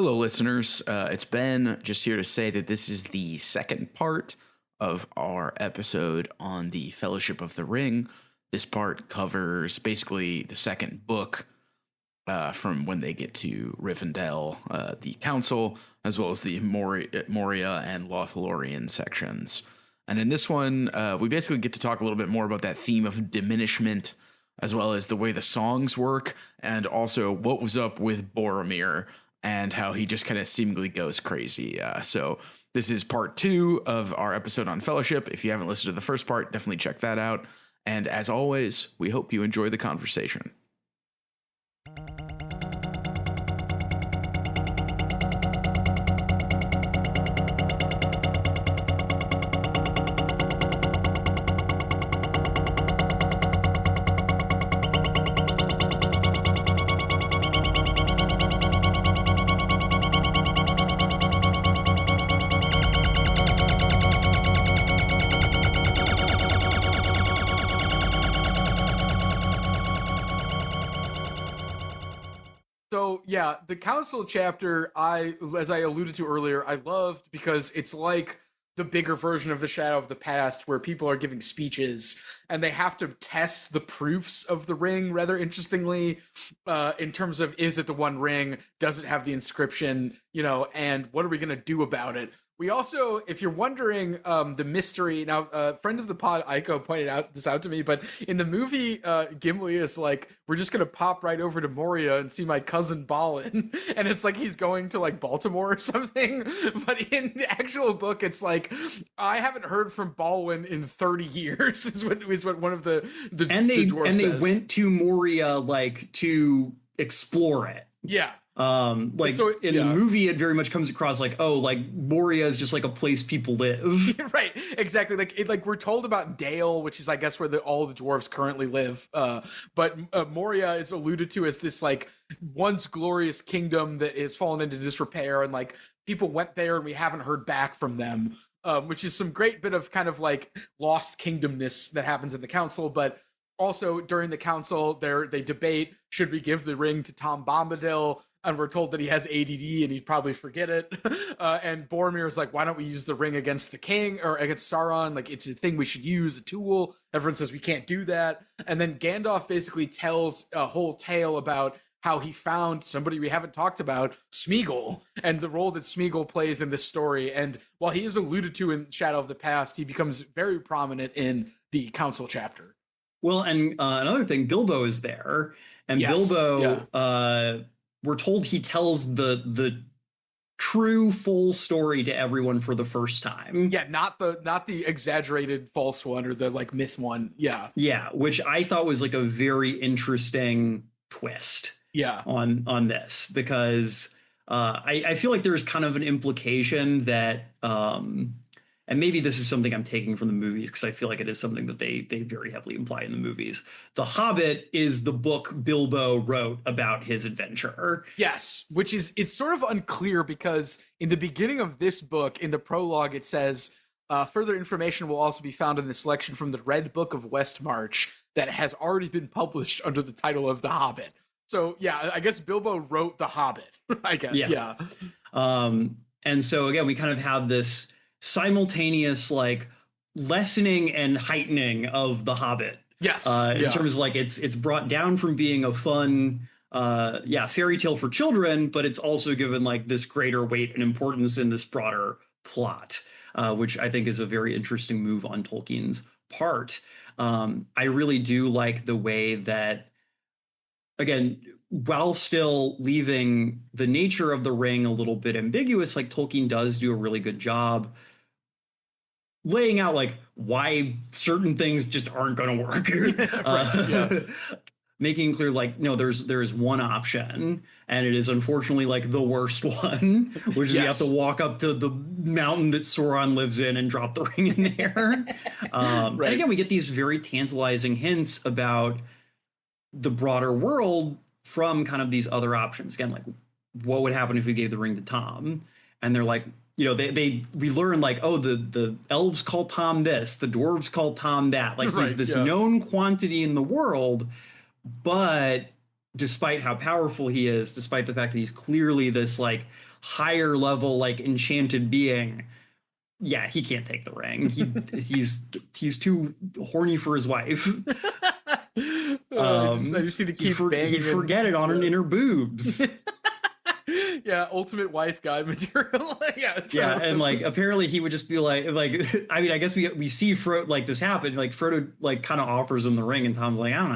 Hello, listeners. It's Ben, just here to say that this is the second part of our episode on the Fellowship of the Ring. This part covers basically the second book from when they get to Rivendell, the Council, as well as the Moria and Lothlorien sections. And in this one, we basically get to talk a little bit more about that theme of diminishment, as well as the way the songs work, and also what was up with Boromir and how he just kind of seemingly goes crazy. So this is part 2 of our episode on Fellowship. If you haven't listened to the first part, definitely check that out. And as always, we hope you enjoy the conversation. Yeah, the council chapter, as I alluded to earlier, I loved because it's like the bigger version of the Shadow of the Past, where people are giving speeches and they have to test the proofs of the ring rather interestingly, in terms of, is it the One Ring? Does it have the inscription? And what are we going to do about it? We also, if you're wondering, the mystery, now, a friend of the pod, Aiko, pointed this out to me, but in the movie, Gimli is like, we're just going to pop right over to Moria and see my cousin Balin. And it's like he's going to like Baltimore or something. But in the actual book, it's like, I haven't heard from Balin in 30 years, is what one of the dwarves says. And they went to Moria, like, to explore it. Yeah. In the movie, it very much comes across like, oh, like Moria is just like a place people live. Right, exactly. Like we're told about Dale, which is, I guess, where all the dwarves currently live. But Moria is alluded to as this like once glorious kingdom that is fallen into disrepair, and like people went there and we haven't heard back from them, which is some great bit of kind of like lost kingdomness that happens in the council. But also during the council, they debate, should we give the ring to Tom Bombadil? And we're told that he has ADD and he'd probably forget it. And Boromir is like, why don't we use the ring against the king or against Sauron? Like, it's a thing we should use, a tool. Everyone says we can't do that. And then Gandalf basically tells a whole tale about how he found somebody we haven't talked about, Smeagol, and the role that Smeagol plays in this story. And while he is alluded to in Shadow of the Past, he becomes very prominent in the council chapter. Well, and another thing, Bilbo is there. And yes. Bilbo... we're told he tells the true full story to everyone for the first time. Yeah, not the exaggerated false one or the like myth one. Yeah. Yeah, which I thought was like a very interesting twist. Yeah. On this, because I feel like there's kind of an implication that and maybe this is something I'm taking from the movies, because I feel like it is something that they very heavily imply in the movies. The Hobbit is the book Bilbo wrote about his adventure. Yes, which is, it's sort of unclear because in the beginning of this book, in the prologue, it says, further information will also be found in the selection from the Red Book of Westmarch that has already been published under the title of The Hobbit. So, yeah, I guess Bilbo wrote The Hobbit, I guess. Yeah. And so, again, we kind of have this simultaneous like lessening and heightening of The Hobbit. Yes. In terms of like it's brought down from being a fun fairy tale for children, but it's also given like this greater weight and importance in this broader plot, which I think is a very interesting move on Tolkien's part. I really do like the way that, again, while still leaving the nature of the ring a little bit ambiguous, like Tolkien does do a really good job laying out like why certain things just aren't going to work. Making clear like, no, there's one option, and it is unfortunately like the worst one, which is you have to walk up to the mountain that Sauron lives in and drop the ring in there. And again, we get these very tantalizing hints about the broader world from kind of these other options. Again, like what would happen if we gave the ring to Tom? And they're like, we learn like, oh, the elves call Tom this, the dwarves call Tom that. Like he's this known quantity in the world, but despite how powerful he is, despite the fact that he's clearly this like higher level, like enchanted being, yeah, he can't take the ring. He's too horny for his wife. I just need to keep banging. He'd forget it on her inner boobs. Yeah, ultimate wife guide material. Yeah, yeah, and like apparently he would just be like I mean, I guess we see Frodo like this happen. Like Frodo like kind of offers him the ring, and Tom's like, I don't know,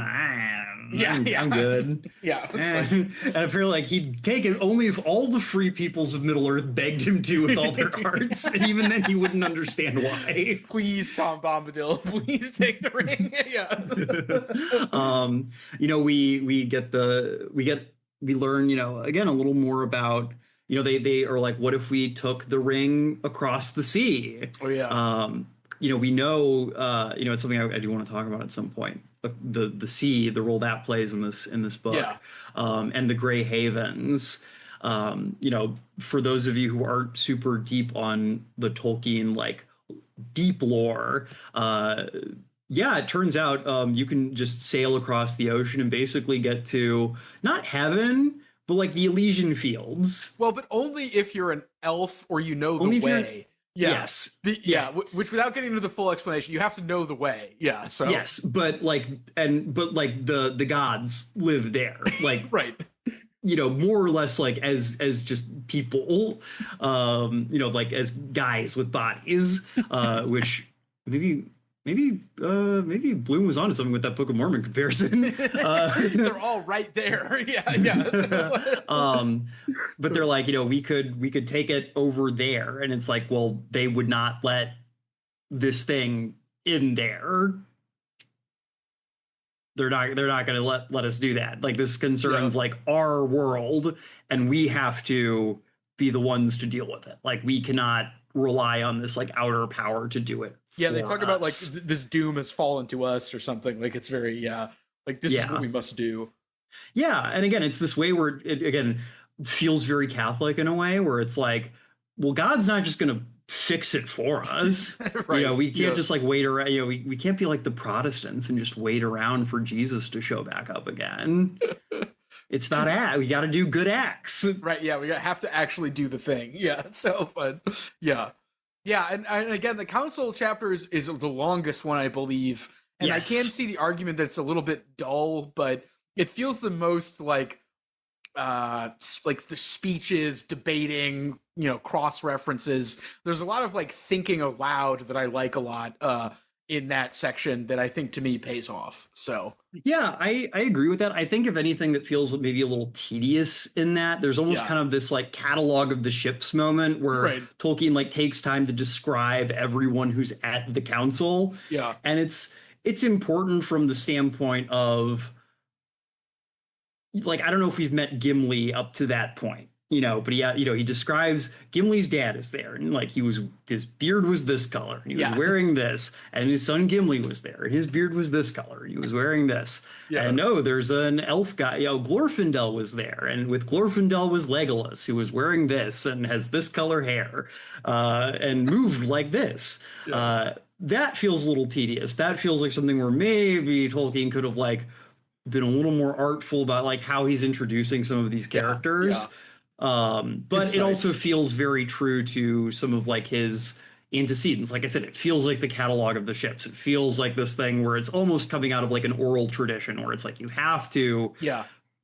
I'm good. Yeah, and apparently like he'd take it only if all the free peoples of Middle Earth begged him to with all their hearts, and even then he wouldn't understand why. Please, Tom Bombadil, please take the ring. Yeah. You know, we learn, you know, again, a little more about, you know, they are like, what if we took the ring across the sea? Oh yeah. You know, we know, you know, it's something I do want to talk about at some point. The sea, the role that plays in this book, yeah. And the Grey Havens. You know, for those of you who aren't super deep on the Tolkien, like deep lore, yeah, it turns out you can just sail across the ocean and basically get to not heaven, but like the Elysian Fields. Well, but only if you're an elf or you know the way. Yeah. Yes. Which without getting into the full explanation, you have to know the way. Yeah. So yes, but the gods live there, like right. You know, more or less like as just people, you know, like as guys with bodies, which maybe Bloom was onto something with that Book of Mormon comparison. They're all right there. Yeah. So. But they're like, you know, we could take it over there, and it's like, well, they would not let this thing in there. They're not going to let us do that. Like, this concerns like our world, and we have to be the ones to deal with it. Like, we cannot rely on this like outer power to do it. Yeah, they talk about like this doom has fallen to us or something. Like, it's very like this is what we must do. Yeah, and again, it's this way where it again feels very Catholic in a way, where it's like, well, God's not just going to fix it for us. Right. You know, we can't just like wait around. You know, we can't be like the Protestants and just wait around for Jesus to show back up again. It's not we got to do good acts. Right. Yeah. We have to actually do the thing. Yeah. So, but yeah. Yeah. And again, the council chapter is the longest one, I believe. And I can see the argument that it's a little bit dull, but it feels the most like the speeches, debating, you know, cross references. There's a lot of like thinking aloud that I like a lot in that section that I think to me pays off. So yeah, I agree with that. I think if anything that feels maybe a little tedious in that, there's almost kind of this like catalog of the ships moment where Tolkien like takes time to describe everyone who's at the council. Yeah. And it's important from the standpoint of like, I don't know if we've met Gimli up to that point, you know, but he describes Gimli's dad is there, and like his beard was this color, and he was wearing this, and his son Gimli was there, and his beard was this color, and he was wearing this. And no, there's an elf guy, you know, Glorfindel was there, and with Glorfindel was Legolas, who was wearing this and has this color hair, and moved like this. That feels a little tedious. That feels like something where maybe Tolkien could have like been a little more artful about like how he's introducing some of these characters. But it also feels very true to some of like his antecedents. Like I said, it feels like the catalog of the ships. It feels like this thing where it's almost coming out of like an oral tradition where it's like you have to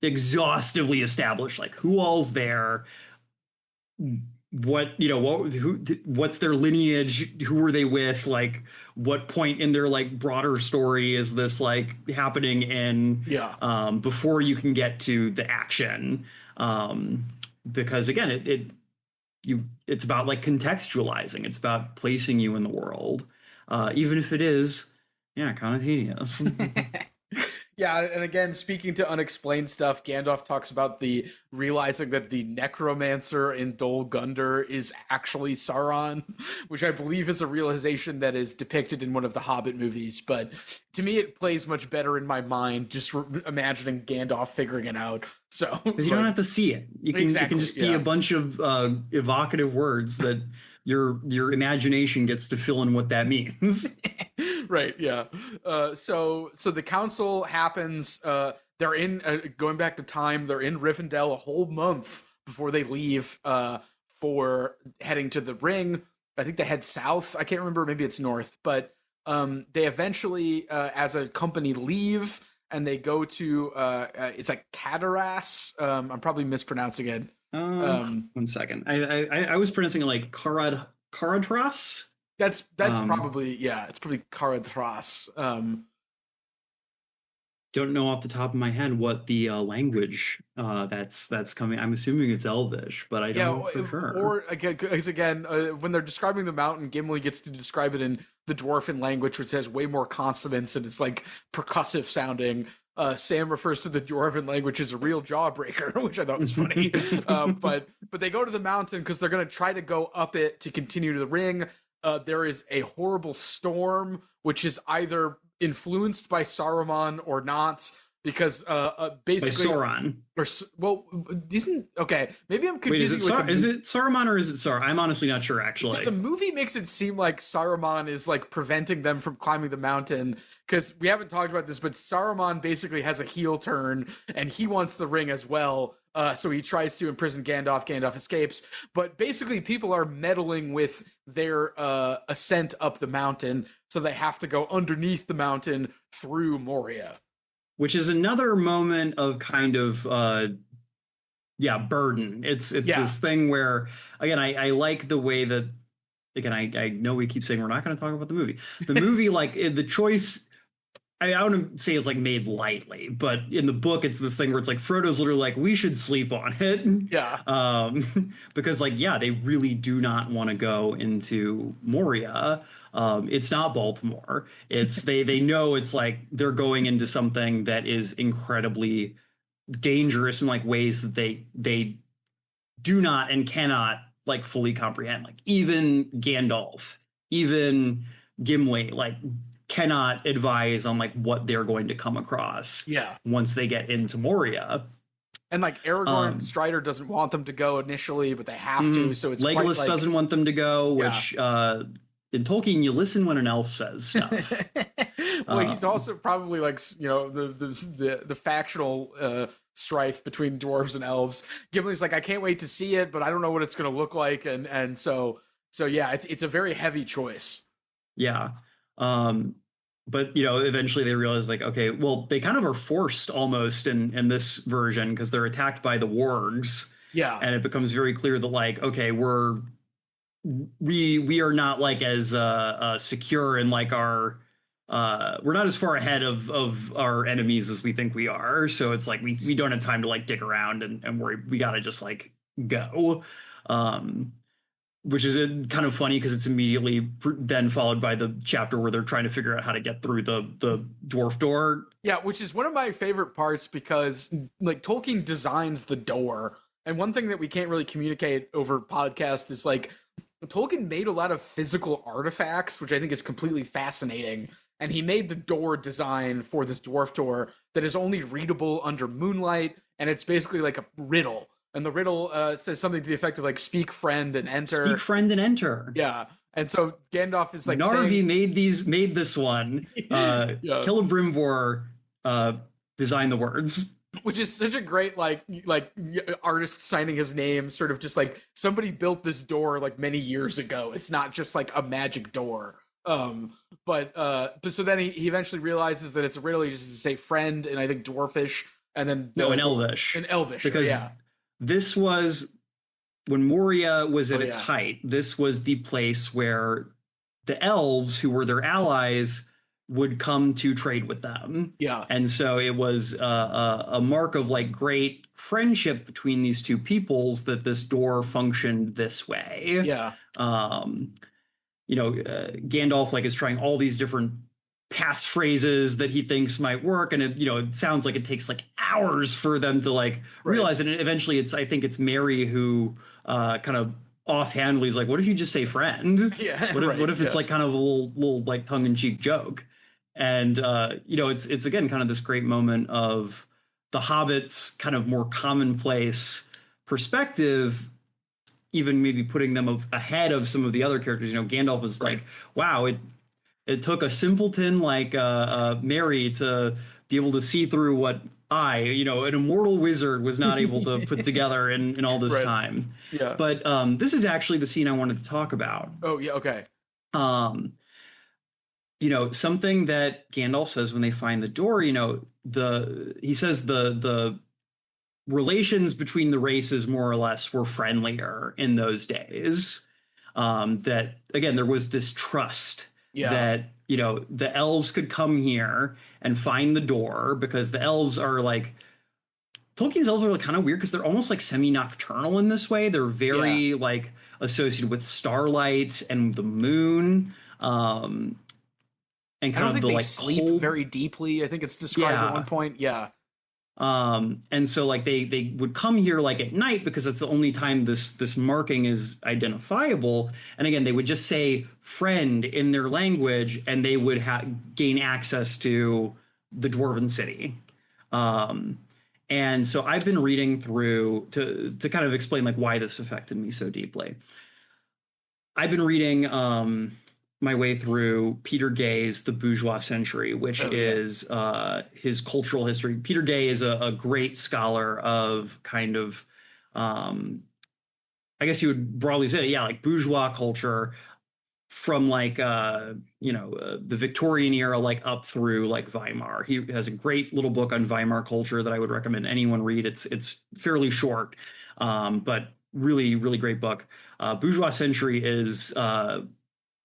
exhaustively establish like who all's there, what's their lineage, who were they with, like what point in their like broader story is this like happening in before you can get to the action, because again it's about like contextualizing, it's about placing you in the world, even if it is kind of tedious. Yeah, and again, speaking to unexplained stuff, Gandalf talks about the realizing that the necromancer in Dol Guldur is actually Sauron, which I believe is a realization that is depicted in one of the Hobbit movies. But to me, it plays much better in my mind just imagining Gandalf figuring it out. So because you don't have to see it, you can just be a bunch of evocative words that your imagination gets to fill in what that means. Right. Yeah. So the council happens. they're in going back to time. They're in Rivendell a whole month before they leave for heading to the ring. I think they head south. I can't remember. Maybe it's north, but they eventually, as a company, leave and they go to it's like Cadaras. I'm probably mispronouncing it. 1 second. I was pronouncing it like Caradras. That's probably, yeah. It's probably Caradras. Don't know off the top of my head what the language that's coming. I'm assuming it's Elvish, but I don't know for sure. Or again, when they're describing the mountain, Gimli gets to describe it in the dwarven language, which has way more consonants and it's like percussive sounding. Sam refers to the dwarven language as a real jawbreaker, which I thought was funny. But they go to the mountain because they're going to try to go up it to continue to the ring. There is a horrible storm, which is either influenced by Saruman or not, because basically by Sauron. Maybe I'm confusing. Wait, is it Saruman or is it Sauron? I'm honestly not sure, actually. The movie makes it seem like Saruman is like preventing them from climbing the mountain, because we haven't talked about this, but Saruman basically has a heel turn and he wants the ring as well. So he tries to imprison Gandalf. Gandalf escapes, but basically people are meddling with their ascent up the mountain, so they have to go underneath the mountain through Moria. Which is another moment of kind of burden. It's this thing where, again, I like the way that, again, I know we keep saying we're not going to talk about the movie. The movie, like the choice, I don't say it's like made lightly, but in the book it's this thing where it's like Frodo's literally like, we should sleep on it. Yeah. Because like, yeah, they really do not want to go into Moria. It's not Baltimore. It's they know it's like they're going into something that is incredibly dangerous in like ways that they do not and cannot like fully comprehend. Like even Gandalf, even Gimli, like cannot advise on like what they're going to come across. Yeah. Once they get into Moria. And like Aragorn, Strider doesn't want them to go initially, but they have to. So it's Legolas doesn't want them to go, which in Tolkien, you listen when an elf says stuff. Well, he's also probably like, you know, the factional strife between dwarves and elves. Gimli's like, I can't wait to see it, but I don't know what it's going to look like, and so yeah, it's a very heavy choice. Yeah. But you know, eventually they realize like, okay, well, they kind of are forced almost in this version because they're attacked by the wargs. Yeah, and it becomes very clear that like, okay, we are not like as secure in like our we're not as far ahead of our enemies as we think we are. So it's like we don't have time to like dig around and worry. We gotta just like go. Which is kind of funny because it's immediately then followed by the chapter where they're trying to figure out how to get through the dwarf door. Yeah, which is one of my favorite parts because like Tolkien designs the door. And one thing that we can't really communicate over podcast is like Tolkien made a lot of physical artifacts, which I think is completely fascinating. And he made the door design for this dwarf door that is only readable under moonlight. And it's basically like a riddle. And the riddle says something to the effect of like, speak friend and enter. Speak friend and enter. Yeah. And so Gandalf is like Narvi made this one. Celebrimbor designed the words. Which is such a great like artist signing his name, sort of just like somebody built this door like many years ago. It's not just like a magic door. But so then he eventually realizes that it's really just to say friend and I think dwarfish and then in Elvish. In Elvish, because yeah. This was when Moria was at its height. This was the place where the elves, who were their allies, would come to trade with them. Yeah. And so it was a mark of like great friendship between these two peoples that this door functioned this way. Yeah. Gandalf like is trying all these different passphrases that he thinks might work, and it sounds like it takes like hours for them to like realize it. And eventually I think it's Mary who kind of offhandedly is like, what if you just say friend? Yeah. What if it's like kind of a little like tongue-in-cheek joke? And it's again kind of this great moment of the Hobbit's kind of more commonplace perspective, even maybe putting them ahead of some of the other characters. Gandalf is like, wow, it took a simpleton like Mary to be able to see through what an immortal wizard, was not able to put together in all this Right. time. Yeah. But this is actually the scene I wanted to talk about. Oh, yeah. Okay. Um, something that Gandalf says when they find the door, he says the relations between the races more or less were friendlier in those days. That again, there was this trust that the elves could come here and find the door, because the elves are like, Tolkien's elves are like kind of weird because they're almost like semi-nocturnal in this way. They're very like associated with starlight and the moon, and kind I don't of think the they like sleep cold. very deeply. I think it's described at one point. Yeah. And so like they would come here like at night because that's the only time this marking is identifiable. And again, they would just say friend in their language, and they would gain access to the Dwarven city. And so I've been reading through to kind of explain like why this affected me so deeply. I've been reading my way through Peter Gay's The Bourgeois Century, which is his cultural history. Peter Gay is a great scholar of kind of, I guess you would broadly say, like bourgeois culture from like, the Victorian era, like up through like Weimar. He has a great little book on Weimar culture that I would recommend anyone read. It's fairly short, but really, really great book. Bourgeois Century is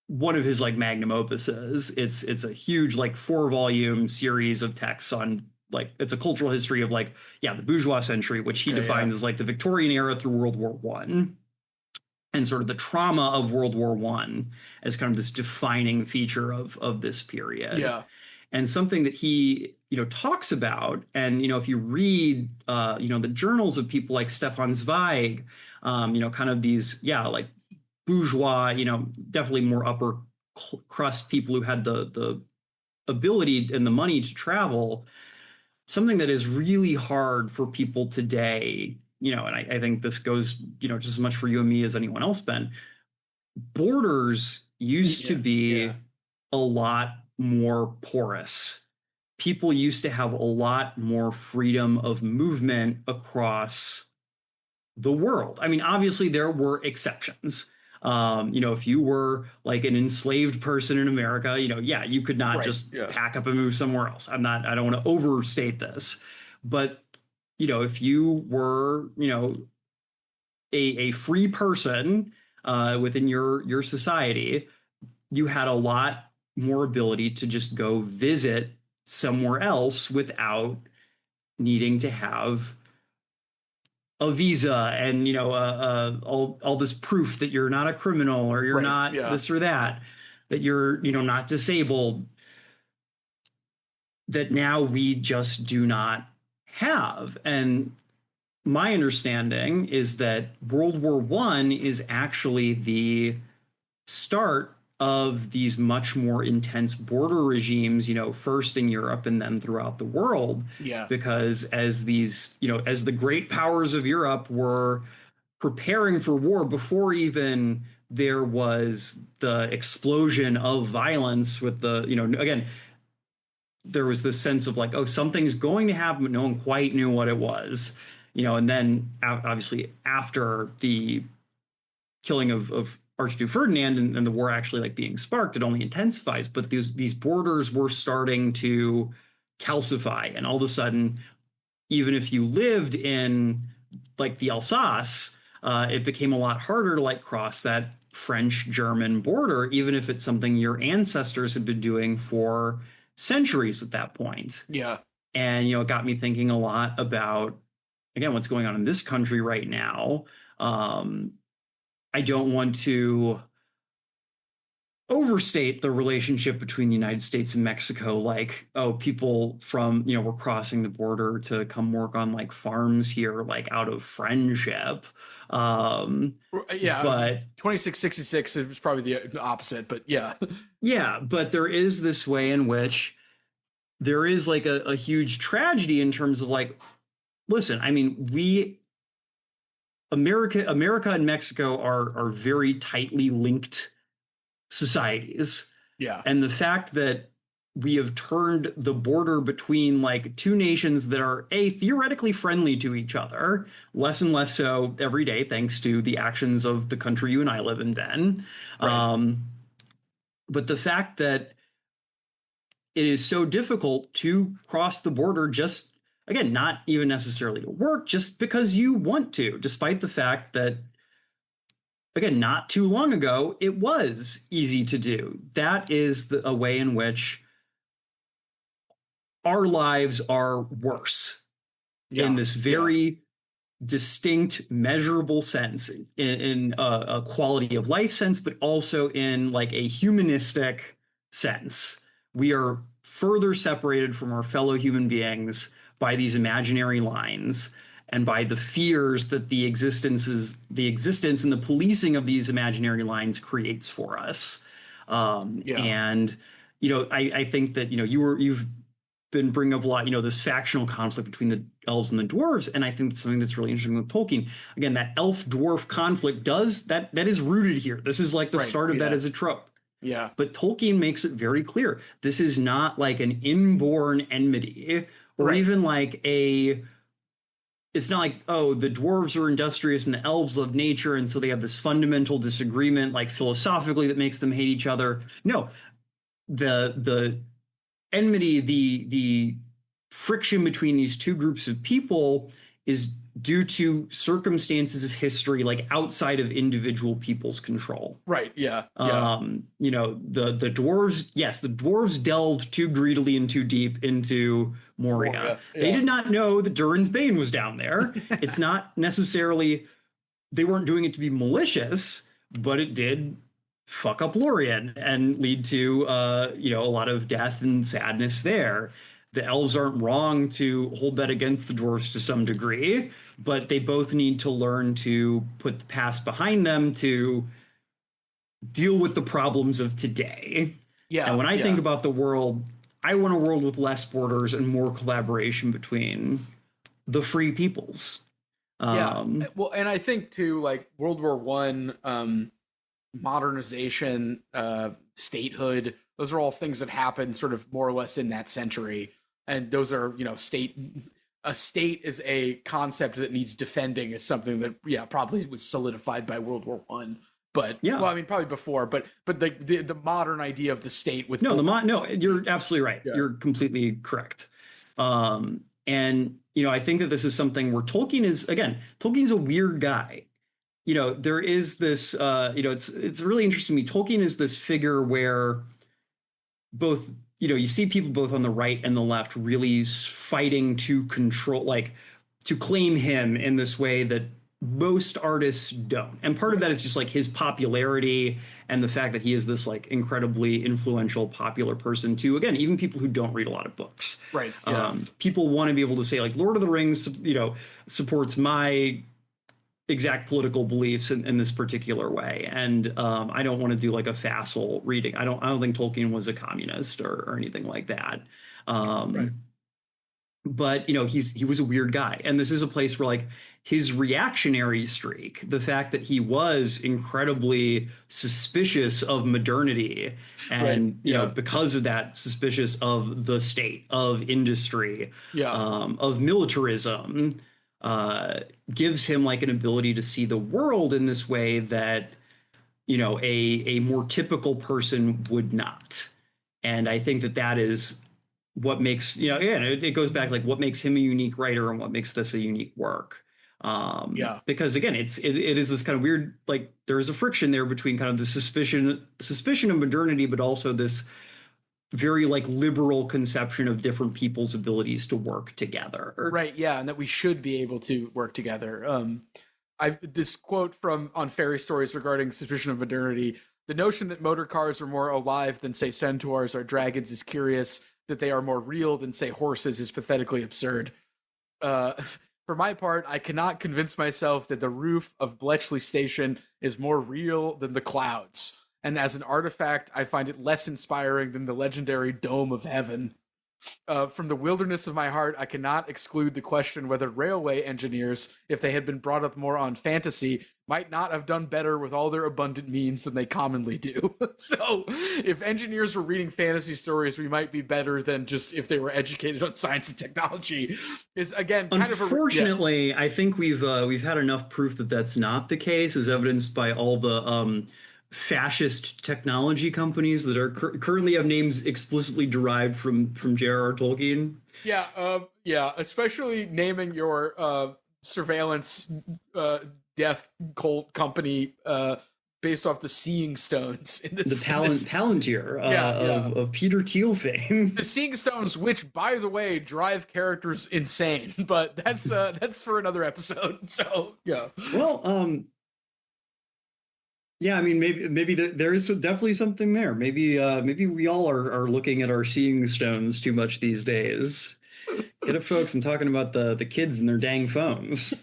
one of his like magnum opuses. It's a huge like 4-volume series of texts on like, it's a cultural history of like, the bourgeois century, which he defines as like the Victorian era through World War One, and sort of the trauma of World War One as kind of this defining feature of this period. Yeah. And something that he, talks about, and, if you read, the journals of people like Stefan Zweig, kind of these, like bourgeois, definitely more upper crust people who had the ability and the money to travel, something that is really hard for people today, and I think this goes, just as much for you and me as anyone else, Ben. Borders used to be a lot more porous. People used to have a lot more freedom of movement across the world. I mean, obviously there were exceptions. If you were like an enslaved person in America, you could not just pack up and move somewhere else. I don't want to overstate this, but if you were, a free person within your society, you had a lot more ability to just go visit somewhere else without needing to have a visa and all this proof that you're not a criminal or you're not this or that you're not disabled, that now we just do not have. And my understanding is that World War One is actually the start of these much more intense border regimes, first in Europe and then throughout the world. Yeah. Because as these, as the great powers of Europe were preparing for war, before even there was the explosion of violence with the, again, there was this sense of like, oh, something's going to happen, but no one quite knew what it was, and then obviously after the killing of Archduke Ferdinand and the war actually like being sparked, it only intensifies. But these borders were starting to calcify, and all of a sudden, even if you lived in like the Alsace, it became a lot harder to like cross that French-German border, even if it's something your ancestors had been doing for centuries at that point. Yeah. And it got me thinking a lot about, again, what's going on in this country right now. I don't want to overstate the relationship between the United States and Mexico. Like, oh, people from, were crossing the border to come work on like farms here, like out of friendship. But 2666 is probably the opposite, but yeah. Yeah, but there is this way in which there is like a huge tragedy in terms of like, listen, I mean, America and Mexico are very tightly linked societies. Yeah. And the fact that we have turned the border between like two nations that are theoretically friendly to each other, less and less so every day, thanks to the actions of the country you and I live in, Ben. Right. But the fact that it is so difficult to cross the border, just again, not even necessarily to work, just because you want to, despite the fact that, again, not too long ago, it was easy to do. That is a way in which our lives are worse in this very distinct, measurable sense, in a quality of life sense, but also in like a humanistic sense. We are further separated from our fellow human beings by these imaginary lines and by the fears that the existence and the policing of these imaginary lines creates for us. And, I think that, you've been bringing up a lot, this factional conflict between the elves and the dwarves. And I think that's something that's really interesting with Tolkien. Again, that elf-dwarf conflict that is rooted here. This is like the start of that as a trope. Yeah. But Tolkien makes it very clear. This is not like an inborn enmity or even like it's not like, oh, the dwarves are industrious and the elves love nature. And so they have this fundamental disagreement, like philosophically, that makes them hate each other. No, the enmity, the friction between these two groups of people is due to circumstances of history, like outside of individual people's control. Right. Yeah. The dwarves, yes, the dwarves delved too greedily and too deep into Moria. They did not know that Durin's Bane was down there. It's not necessarily, they weren't doing it to be malicious, but it did fuck up Lorien and lead to a lot of death and sadness there. The elves aren't wrong to hold that against the dwarves to some degree, but they both need to learn to put the past behind them to deal with the problems of today. Yeah. And when I think about the world, I want a world with less borders and more collaboration between the free peoples. Well, and I think too, like World War I, modernization, statehood, those are all things that happened sort of more or less in that century. And those are, a state is a concept that needs defending, is something that, probably was solidified by World War I. But well, I mean, probably before, but the modern idea of the state with you're absolutely right. Yeah. You're completely correct. And I think that this is something where Tolkien's a weird guy. There is this, it's really interesting to me. Tolkien is this figure where both, you see people both on the right and the left really fighting to control, like to claim him in this way that most artists don't. And part of that is just like his popularity and the fact that he is this like incredibly influential, popular person to, again, even people who don't read a lot of books. Right. Yeah. People want to be able to say like Lord of the Rings, supports my exact political beliefs in this particular way. And I don't want to do like a facile reading. I don't think Tolkien was a communist or anything like that. Right. But he was a weird guy, and this is a place where like his reactionary streak, the fact that he was incredibly suspicious of modernity, and because of that, suspicious of the state, of industry, of militarism, gives him like an ability to see the world in this way that a more typical person would not. And I think that is what makes, it goes back like what makes him a unique writer and what makes this a unique work. Because again, it is this kind of weird, like there is a friction there between kind of the suspicion of modernity, but also this very like liberal conception of different people's abilities to work together. Right. Yeah. And that we should be able to work together. This quote on Fairy Stories regarding suspicion of modernity: the notion that motor cars are more alive than say centaurs or dragons is curious. That they are more real than say horses is pathetically absurd. For my part, I cannot convince myself that the roof of Bletchley Station is more real than the clouds. And as an artifact, I find it less inspiring than the legendary Dome of Heaven. From the wilderness of my heart, I cannot exclude the question whether railway engineers, if they had been brought up more on fantasy, might not have done better with all their abundant means than they commonly do. So, if engineers were reading fantasy stories, we might be better than just if they were educated on science and technology. Is again kind unfortunately, I think we've had enough proof that that's not the case, as evidenced by all the fascist technology companies that are currently have names explicitly derived from JRR Tolkien. Yeah, especially naming your surveillance death cult company based off the Seeing Stones in this, Palantir of Peter Thiel fame. The Seeing Stones, which by the way drive characters insane, but that's for another episode. So yeah. Well, yeah, I mean, maybe there is definitely something there. Maybe we all are looking at our Seeing Stones too much these days. Get it, folks. I'm talking about the kids and their dang phones.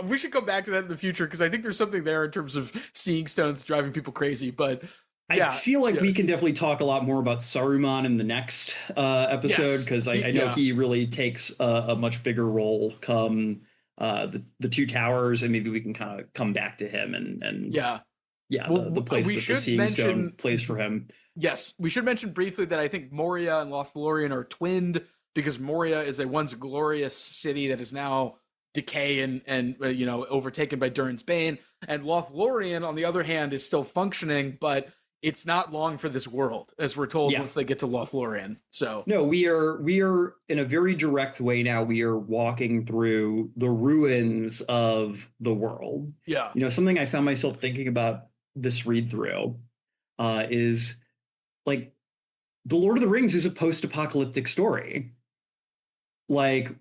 We should come back to that in the future because I think there's something there in terms of Seeing Stones driving people crazy. But I feel like we can definitely talk a lot more about Saruman in the next episode because I know he really takes a much bigger role come the Two Towers, and maybe we can kind of come back to him and the place that the Seeing Stone plays for him. Yes, we should mention briefly that I think Moria and Lothlorien are twinned because Moria is a once glorious city that is now decay and overtaken by Durin's Bane, and Lothlorien, on the other hand, is still functioning, but it's not long for this world, as we're told once they get to Lothlorien. So no, we are in a very direct way now. We are walking through the ruins of the world. Yeah, something I found myself thinking about this read through is like the Lord of the Rings is a post-apocalyptic story. Like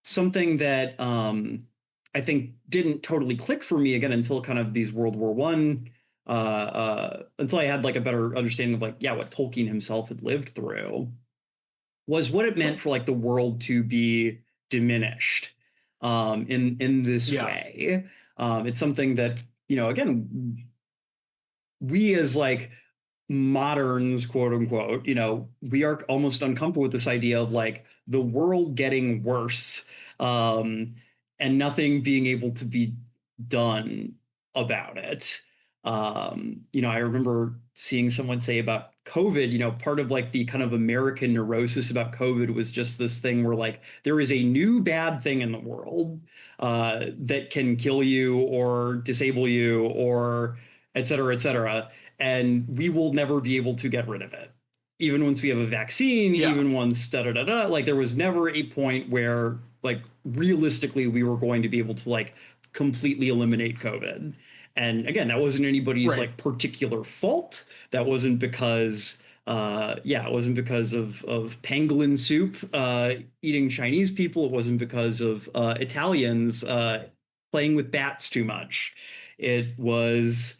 something that I think didn't totally click for me again until kind of these World War One. Until I had like a better understanding of what Tolkien himself had lived through, was what it meant for like the world to be diminished in this way. It's something that, again, we as like moderns, quote unquote, we are almost uncomfortable with this idea of like the world getting worse and nothing being able to be done about it. I remember seeing someone say about COVID, part of like the kind of American neurosis about COVID was just this thing where like there is a new bad thing in the world that can kill you or disable you or et cetera, and we will never be able to get rid of it. Even once we have a vaccine, even once like there was never a point where like realistically we were going to be able to like completely eliminate COVID. And again, that wasn't anybody's like particular fault. That wasn't because it wasn't because of pangolin soup eating Chinese people. It wasn't because of Italians playing with bats too much. It was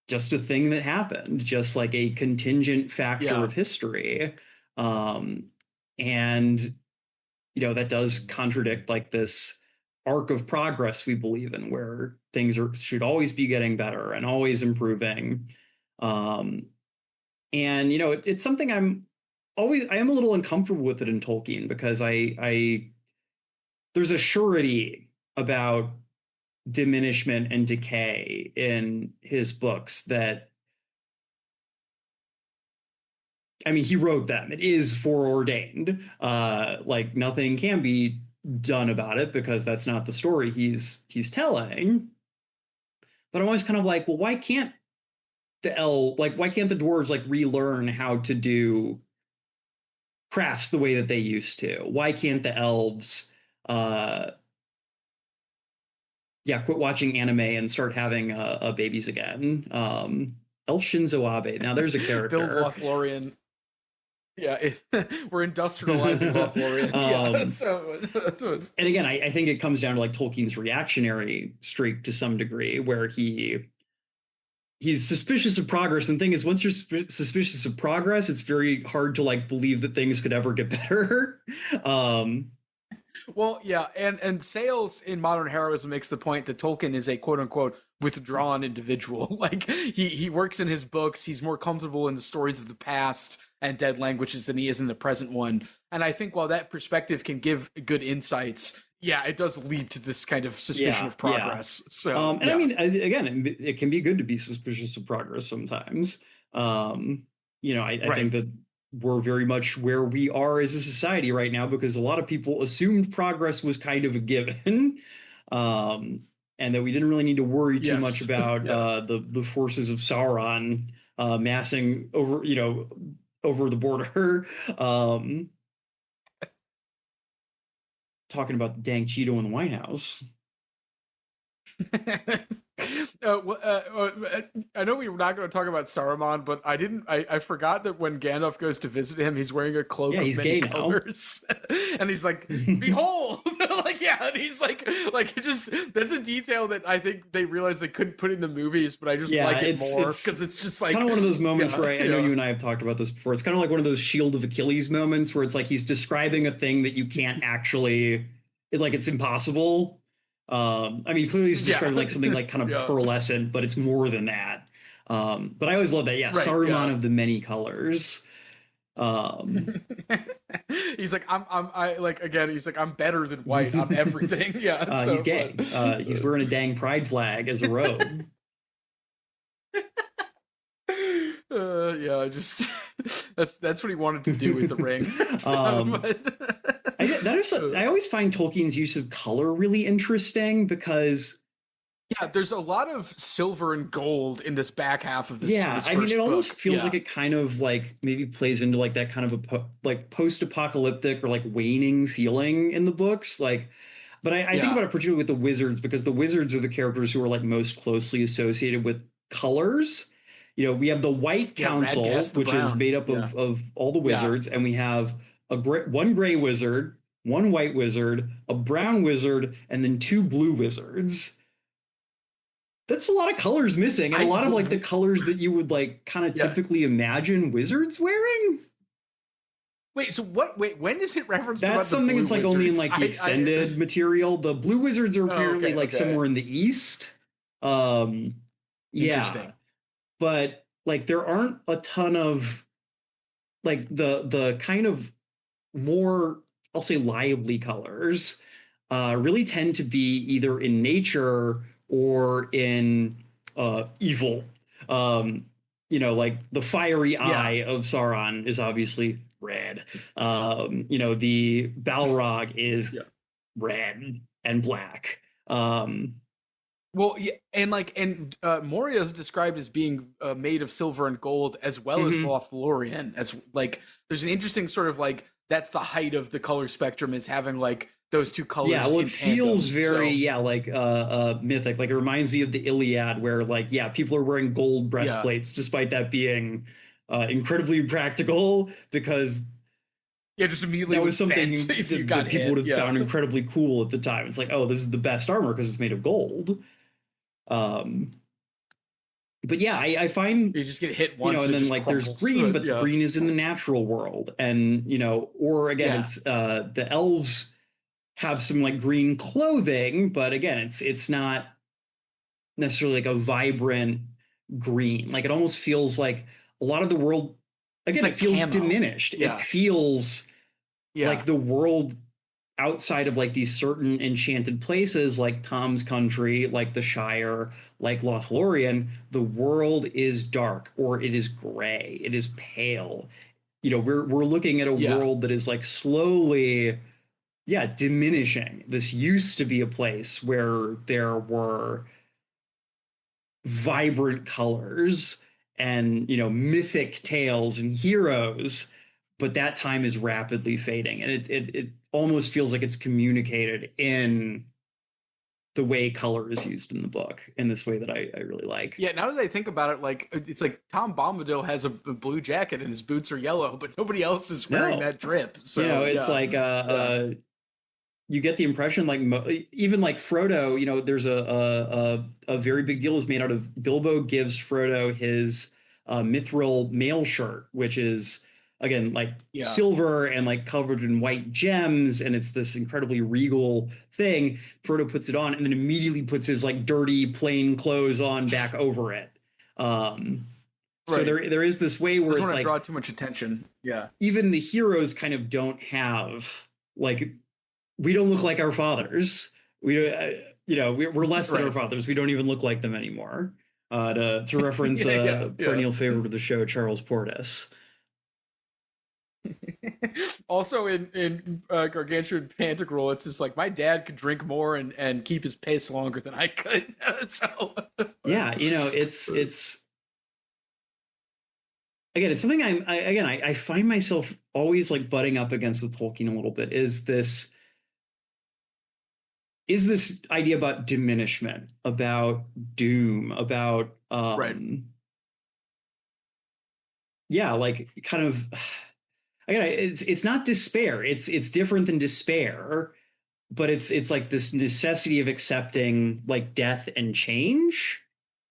just a thing that happened, just like a contingent factor of history. And that does contradict like this arc of progress we believe in, where things should always be getting better and always improving. It's something I am a little uncomfortable with it in Tolkien, because I there's a surety about diminishment and decay in his books that, I mean, he wrote them. It is foreordained. Like nothing can be done about it because that's not the story he's telling. But I'm always kind of like, well, why can't the dwarves like relearn how to do crafts the way that they used to? Why can't the elves quit watching anime and start having babies again? Elf Shinzo Abe. Now there's a character. Bill Lothlorien. Yeah, we're industrializing Lothlorien. And again, I think it comes down to like Tolkien's reactionary streak to some degree, where he's suspicious of progress. And the thing is, once you're suspicious of progress, it's very hard to like believe that things could ever get better. Well, yeah, and Sales in Modern Heroism makes the point that Tolkien is a quote unquote withdrawn individual. Like he works in his books, he's more comfortable in the stories of the past and dead languages than he is in the present one. And I think while that perspective can give good insights, yeah, it does lead to this kind of suspicion of progress. So, and I mean, again, it can be good to be suspicious of progress sometimes. I think that we're very much where we are as a society right now because a lot of people assumed progress was kind of a given, and that we didn't really need to worry too much about the forces of Sauron massing over the border. Talking about the dang Cheeto in the White House. I know we're not going to talk about Saruman, but I forgot that when Gandalf goes to visit him, he's wearing a cloak of many colors, and he's like, "Behold!" and he's like, just that's a detail that I think they realized they couldn't put in the movies, but I just like it more because it's just like kind of one of those moments where I know you and I have talked about this before. It's kind of like one of those Shield of Achilles moments where it's like he's describing a thing that you can't actually, it's impossible. I mean, clearly he's describing like something like kind of pearlescent, but it's more than that. But I always love that. Yeah, right, Saruman of the many colors. He's like, he's like, I'm better than white. I'm everything. Yeah. He's gay. He's wearing a dang pride flag as a robe. Just that's what he wanted to do with the ring. I always find Tolkien's use of color really interesting because there's a lot of silver and gold in this back half of this. This it almost feels like it kind of like maybe plays into like that kind of a post-apocalyptic or like waning feeling in the books. But I think about it particularly with the wizards because the wizards are the characters who are like most closely associated with colors. We have the White Council, which is made up of all the wizards, and we have one gray wizard, one white wizard, a brown wizard, and then two blue wizards. That's a lot of colors missing, and a lot of like the colors that you would like kind of typically imagine wizards wearing. Wait, so what? Wait, when is it referenced? That's something that's like only in like the extended material. The blue wizards are apparently somewhere in the east. Interesting. But like there aren't a ton of like the kind of more, I'll say, lively colors really tend to be either in nature or in evil. Like the fiery eye of Sauron is obviously red. The Balrog is red and black. Moria is described as being made of silver and gold as well as Lothlorien. As like, there's an interesting sort of like that's the height of the color spectrum is having like those two colors. Yeah, well, it feels very mythic. Like it reminds me of the Iliad, where like people are wearing gold breastplates, despite that being incredibly practical because. Yeah, just immediately that was something that people would have found incredibly cool at the time. It's like, oh, this is the best armor because it's made of gold. But I find you just get hit once, and then like crumbles. There's green, but green is in the natural world, and or again, it's the elves have some like green clothing, but again, it's not necessarily like a vibrant green. Like it almost feels like a lot of the world. Again, like it feels camo. Diminished. Yeah. It feels like the world outside of like these certain enchanted places like Tom's Country, like the Shire, like Lothlorien, the world is dark or it is gray. It is pale. We're looking at a world that is like slowly diminishing. This used to be a place where there were vibrant colors and mythic tales and heroes, but that time is rapidly fading, and it almost feels like it's communicated in the way color is used in the book in this way that I really like. Yeah, now that I think about it, like it's like Tom Bombadil has a blue jacket and his boots are yellow, but nobody else is wearing that drip. So it's like you get the impression like even like Frodo, there's a very big deal is made out of Bilbo gives Frodo his mithril mail shirt, which is again, like Yeah. silver and like covered in white gems, and it's this incredibly regal thing. Frodo puts it on and then immediately puts his like dirty plain clothes on back over it. So there is this way where Doesn't it's want to like draw too much attention. Yeah. even the heroes kind of don't have like, we don't look like our fathers. We we're less than our fathers. We don't even look like them anymore. To reference perennial favorite of the show, Charles Portis. Also in Gargantuan Pantagruel, it's just like my dad could drink more and keep his pace longer than I could. So yeah, it's again, it's something I find myself always like butting up against with Tolkien a little bit, is this idea about diminishment, about doom, about yeah, like kind of, again, it's not despair. It's different than despair, but it's like this necessity of accepting like death and change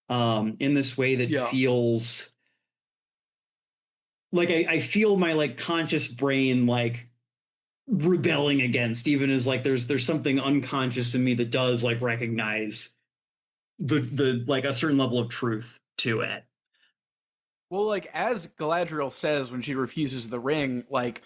in this way that feels like I feel my like conscious brain like rebelling against, even as like there's something unconscious in me that does like recognize the like a certain level of truth to it. Well, like as Galadriel says when she refuses the ring, like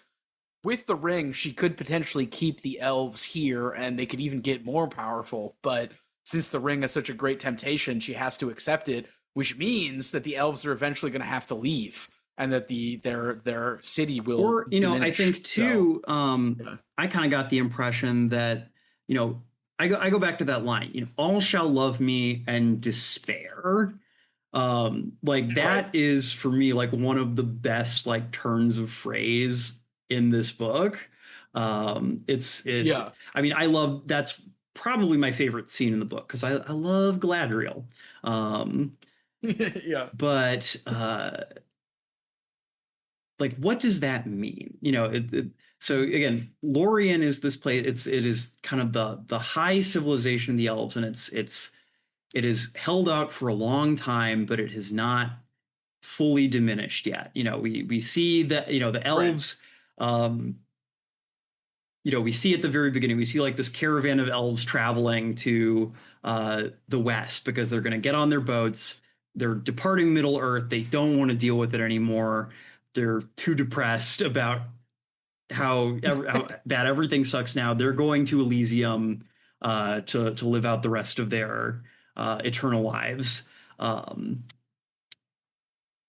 with the ring she could potentially keep the elves here and they could even get more powerful, but since the ring is such a great temptation, she has to accept it, which means that the elves are eventually going to have to leave. And that their city will, or diminish. I think too. I kind of got the impression that I go back to that line. All shall love me and despair. Like that is for me like one of the best like turns of phrase in this book. I mean, I love, that's probably my favorite scene in the book because I love Galadriel. Yeah, but. Like, what does that mean? So again, Lorien is this place. It is kind of the high civilization of the elves, and it is held out for a long time, but it has not fully diminished yet. We see that the elves. We see at the very beginning, we see like this caravan of elves traveling to the west because they're going to get on their boats. They're departing Middle Earth. They don't want to deal with it anymore. They're too depressed about how bad everything sucks now. They're going to Elysium to live out the rest of their eternal lives. And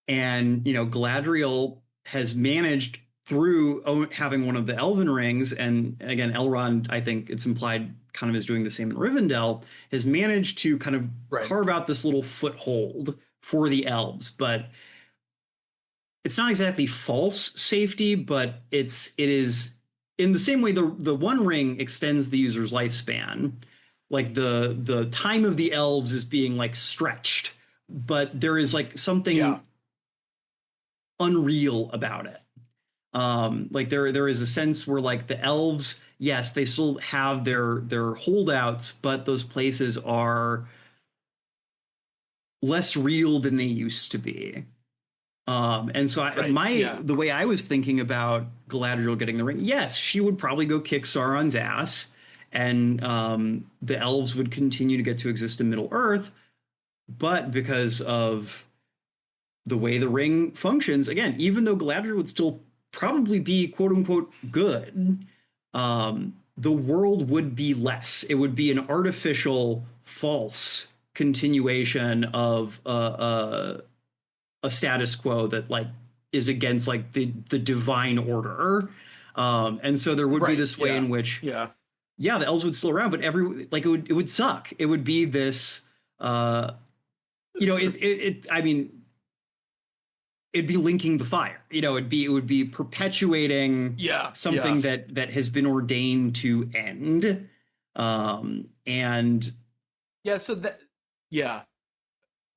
Galadriel has managed through having one of the Elven rings, and again, Elrond, I think it's implied, kind of is doing the same in Rivendell, has managed to kind of carve out this little foothold for the elves, but it's not exactly false safety, but it is in the same way the One Ring extends the user's lifespan. Like the time of the elves is being like stretched, but there is like something unreal about it. Like there is a sense where like the elves, yes, they still have their holdouts, but those places are less real than they used to be. And so the way I was thinking about Galadriel getting the ring, yes, she would probably go kick Sauron's ass, and the elves would continue to get to exist in Middle Earth. But because of the way the ring functions, again, even though Galadriel would still probably be quote unquote good, the world would be less. It would be an artificial, false continuation of a status quo that like is against like the divine order. And so there would be this way in which the elves would still around, but it would suck. It would be this I mean, it'd be linking the fire. It would be perpetuating something that has been ordained to end.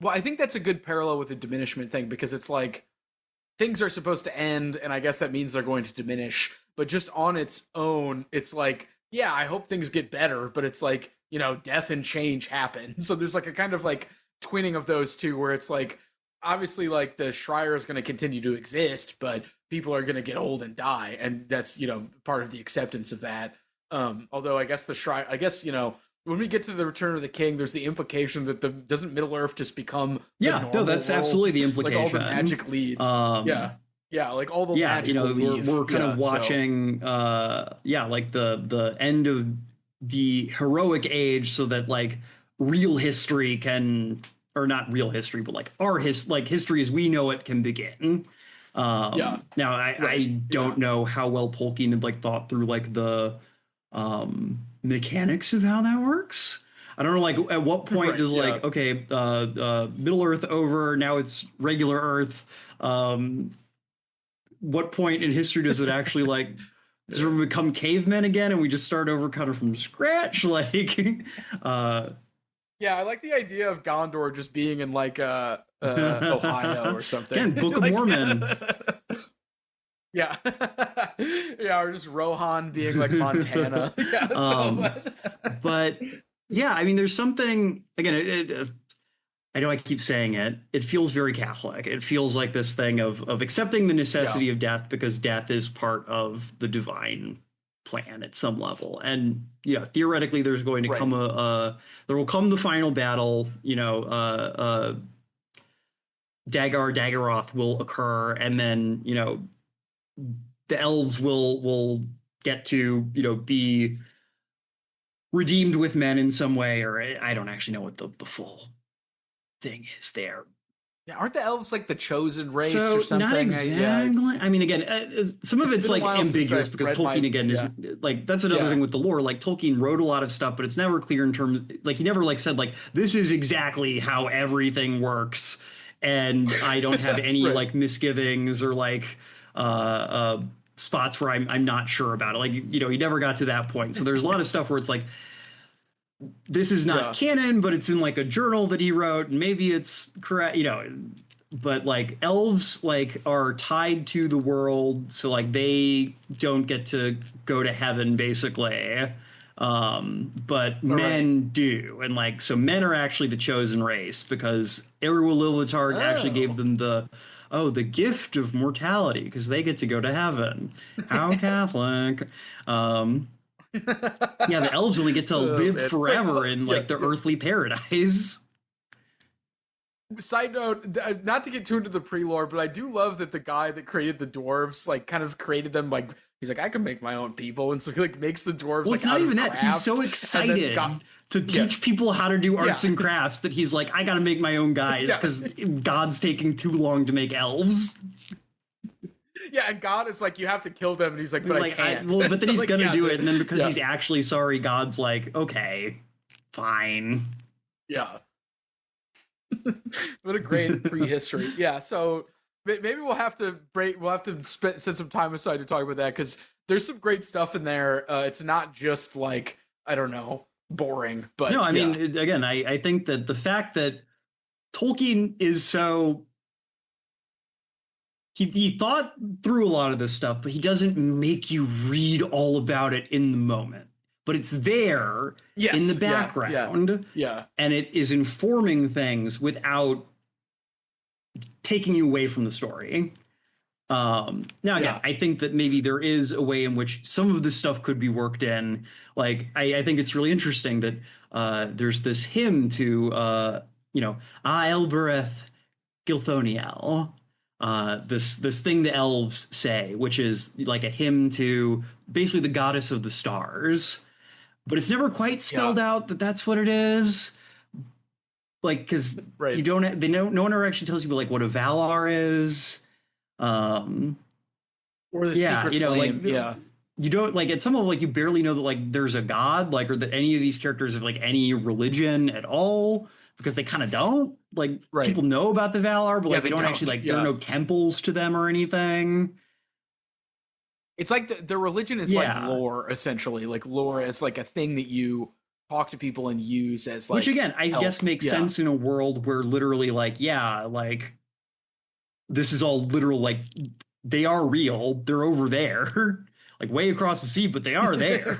Well, I think that's a good parallel with the diminishment thing, because it's like things are supposed to end, and I guess that means they're going to diminish. But just on its own, it's like, yeah, I hope things get better, but it's like, death and change happen. So there's like a kind of like twinning of those two, where it's like, obviously like the Shire is going to continue to exist, but people are going to get old and die, and that's, you know, part of the acceptance of that. Although I guess the shrine, I guess, you know, when we get to the Return of the King, there's the implication that doesn't Middle Earth just become the normal that's world? absolutely the implication. Like all the magic leads. Yeah, like all the magic. You know, leave. we're kind of watching like the end of the heroic age, so that like real history can, or not real history, but like our history as we know it can begin. Now I don't know how well Tolkien had like thought through like the mechanics of how that works. I don't know, like at what point does like, okay, Middle Earth over, now it's regular Earth. What point in history does it actually like sort of become cavemen again, and we just start over kind of from scratch? Like, yeah, I like the idea of Gondor just being in like Ohio or something. Again, Book of Mormon. Yeah, yeah, or just Rohan being like Montana. Yeah, but yeah, I mean, there's something again. I know I keep saying it. It feels very Catholic. It feels like this thing of accepting the necessity of death, because death is part of the divine plan at some level. And yeah, theoretically, there's going to come there will come the final battle. You know, Daggoroth will occur, and then, you know, the elves will get to, you know, be redeemed with men in some way, or I don't actually know what the full thing is there. Yeah, aren't the elves like the chosen race so or something? Not exactly. I mean, again, some of it's like ambiguous, because Tolkien again is like, that's another thing with the lore. Like Tolkien wrote a lot of stuff, but it's never clear in terms, like he never like said like, this is exactly how everything works, and I don't have any like misgivings or like spots where I'm not sure about it. Like, you know, he never got to that point. So there's a lot of stuff where it's like, this is not canon, but it's in like a journal that he wrote, and maybe it's correct, you know. But like elves like are tied to the world, so like they don't get to go to heaven basically, but men do. And like, so men are actually the chosen race, because Errol Ilúvatar actually gave them the gift of mortality, because they get to go to heaven. How Catholic. Yeah, the elves only get to live forever in like the earthly paradise. Side note, not to get too into the pre-lore, but I do love that the guy that created the dwarves like kind of created them, like he's like, I can make my own people, and so he like makes the dwarves. Well, it's not even that. He's so excited to teach people how to do arts and crafts that he's like, I got to make my own guys, because God's taking too long to make elves. Yeah, and God is like, you have to kill them, and he's like, but I can't. But then so he's like, gonna do it, and then because he's actually sorry, God's like, okay, fine. Yeah. What a great prehistory. Yeah, so maybe we'll have to set some time aside to talk about that, because there's some great stuff in there. It's not just like, I don't know, boring. But no, I mean, again, I think that the fact that Tolkien is so he thought through a lot of this stuff, but he doesn't make you read all about it in the moment. But it's there in the background. Yeah. And it is informing things without taking you away from the story. Now, again, I think that maybe there is a way in which some of this stuff could be worked in. Like, I think it's really interesting that there's this hymn to, Aelbereth Gilthoniel. This thing the elves say, which is like a hymn to basically the goddess of the stars, but it's never quite spelled out that that's what it is. Like, because you don't, no one ever actually tells you like what a Valar is, or the secret flame. Like, you don't, like, at some level, like, you barely know that like there's a god, like, or that any of these characters have like any religion at all, because they kind of don't. Like, people know about the Valar, but like they don't actually, like, there are no temples to them or anything. It's like the religion is like lore, essentially. Like, lore is like a thing that you talk to people and use as like, which again, I guess makes sense in a world where literally like, like this is all literal, like they are real. They're over there, like way across the sea, but they are there.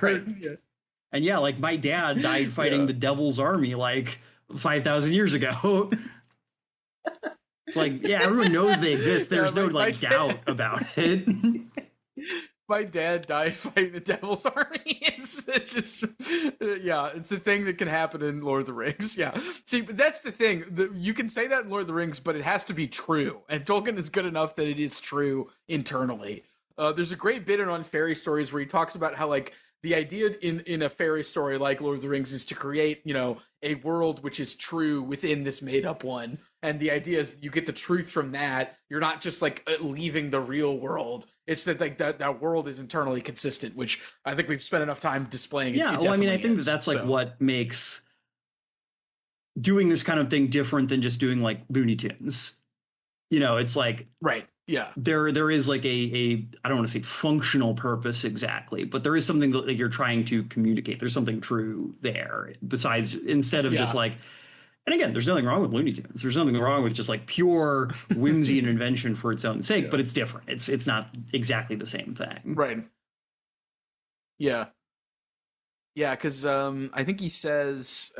And like my dad died fighting the Devil's Army like 5,000 years ago. It's like, yeah, everyone knows they exist. There's no like doubt about it. My dad died fighting the Devil's Army. It's just, yeah, it's a thing that can happen in Lord of the Rings. Yeah. See, but that's the thing. You can say that in Lord of the Rings, but it has to be true. And Tolkien is good enough that it is true internally. There's a great bit on fairy stories where he talks about how, like, the idea in a fairy story like Lord of the Rings is to create, a world which is true within this made up one. And the idea is you get the truth from that. You're not just like leaving the real world. It's that like that world is internally consistent, which I think we've spent enough time displaying. Yeah, well, I mean, I think that's like what makes doing this kind of thing different than just doing like Looney Tunes. It's like, right. Yeah. There is like a I don't want to say functional purpose exactly, but there is something that like, you're trying to communicate. There's something true there besides instead of just like, and again, there's nothing wrong with Looney Tunes. There's nothing wrong with just like pure whimsy and invention for its own sake, but it's different. It's not exactly the same thing. Right. Yeah. Yeah, because I think he says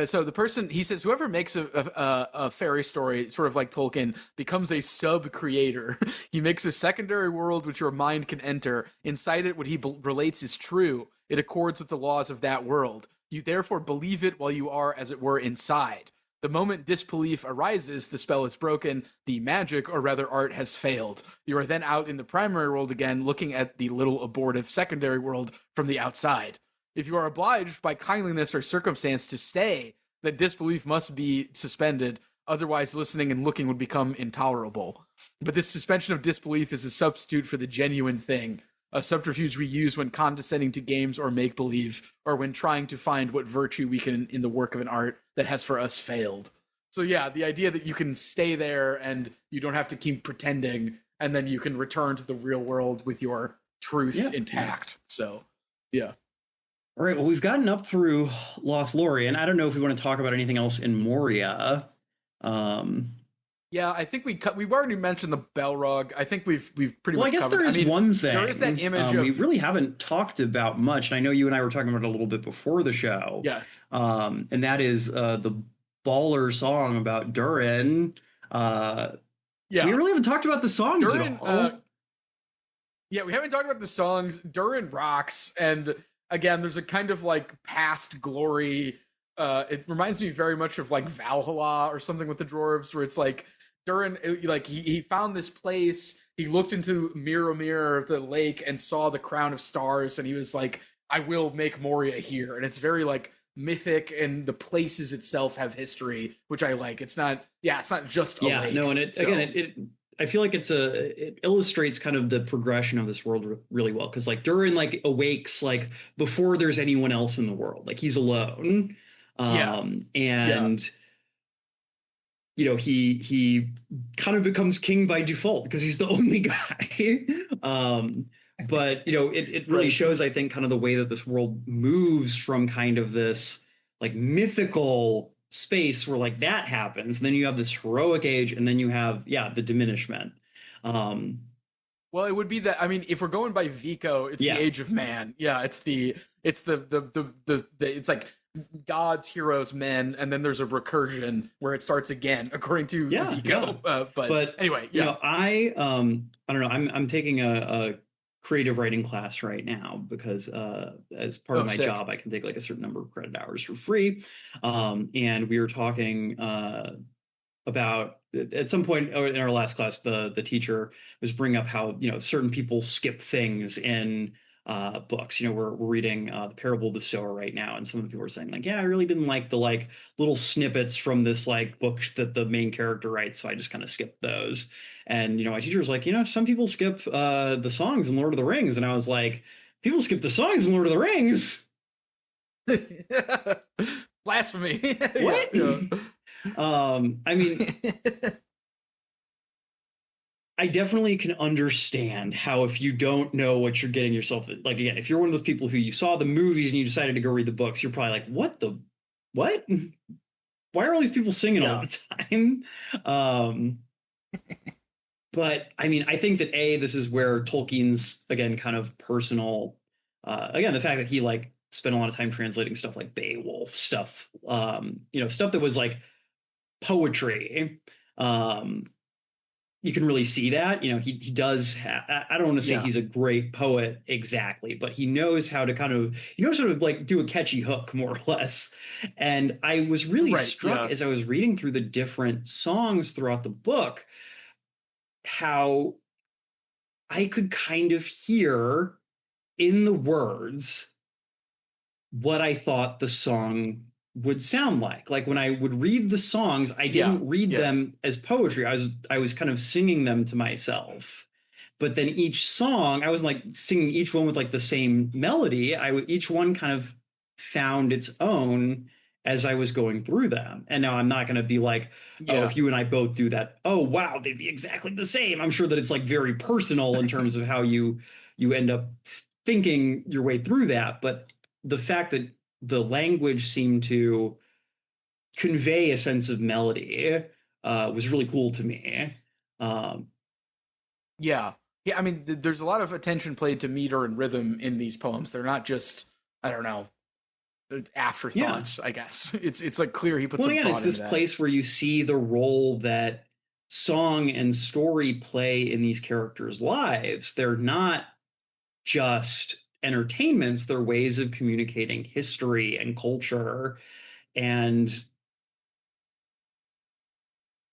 so the person, he says, whoever makes a fairy story, sort of like Tolkien, becomes a sub-creator. He makes a secondary world which your mind can enter. Inside it, what he relates is true. It accords with the laws of that world. You therefore believe it while you are, as it were, inside. The moment disbelief arises, the spell is broken, the magic, or rather art, has failed. You are then out in the primary world again, looking at the little abortive secondary world from the outside. If you are obliged by kindliness or circumstance to stay, then disbelief must be suspended. Otherwise, listening and looking would become intolerable. But this suspension of disbelief is a substitute for the genuine thing, a subterfuge we use when condescending to games or make-believe, or when trying to find what virtue we can in the work of an art that has for us failed. So yeah, the idea that you can stay there and you don't have to keep pretending, and then you can return to the real world with your truth intact. So, yeah. All right, well, we've gotten up through Lothlorien. I don't know if we want to talk about anything else in Moria. Yeah, I think we've already mentioned the Balrog. I think we've pretty much. Well, I guess covered. there is one thing. There is that image we really haven't talked about much. And I know you and I were talking about it a little bit before the show. Yeah. And that is the baller song about Durin. Yeah. We really haven't talked about the songs at all. Yeah, we haven't talked about the songs. Durin rocks, and again, there's a kind of like past glory. It reminds me very much of like Valhalla or something with the dwarves, where it's like Durin, like he found this place. He looked into Mirror, the lake, and saw the crown of stars, and he was like, "I will make Moria here." And it's very like mythic, and the places itself have history, which I like. It's not just a lake. No, and it I feel like it illustrates kind of the progression of this world really well, because like Durin like awakes like before there's anyone else in the world, like he's alone, and he kind of becomes king by default because he's the only guy. But it really shows, I think, kind of the way that this world moves from kind of this like mythical space where like that happens, and then you have this heroic age, and then you have the diminishment. Well, it would be that. I mean, if we're going by Vico, it's the age of man. Yeah, it's it's like gods, heroes, men, and then there's a recursion where it starts again, according to Vico. But anyway, I don't know. I'm taking a creative writing class right now because as part of my job, I can take like a certain number of credit hours for free. And we were talking about at some point in our last class, the teacher was bringing up how certain people skip things in books. We're reading the Parable of the Sower right now, and some of the people are saying like, I really didn't like the like little snippets from this like book that the main character writes, so I just kind of skipped those. And my teacher was like, some people skip the songs in Lord of the Rings, and I was like, people skip the songs in Lord of the Rings? Blasphemy. What? I mean, I definitely can understand how if you don't know what you're getting yourself, like again, if you're one of those people who you saw the movies and you decided to go read the books, you're probably like, what? Why are all these people singing all the time? But I mean, I think that this is where Tolkien's again kind of personal, again, the fact that he like spent a lot of time translating stuff like Beowulf stuff, stuff that was like poetry. You can really see that, he does I don't want to say he's a great poet exactly, but he knows how to like do a catchy hook more or less. And I was really struck as I was reading through the different songs throughout the book, how I could kind of hear in the words what I thought the song would sound like. Like when I would read the songs, I didn't read them as poetry. I was kind of singing them to myself. But then each song, I was like singing each one with like the same melody. Each one kind of found its own as I was going through them. And now I'm not going to be like, oh, if you and I both do that, oh wow, they'd be exactly the same. I'm sure that it's like very personal in terms of how you end up thinking your way through that. But the fact that the language seemed to convey a sense of melody was really cool to me. Yeah. I mean, there's a lot of attention played to meter and rhythm in these poems. They're not just, I don't know, afterthoughts. I guess it's like clear he puts some thought it's this into that. place where you see the role that song and story play in these characters' lives. They're not just entertainments, they're ways of communicating history and culture. And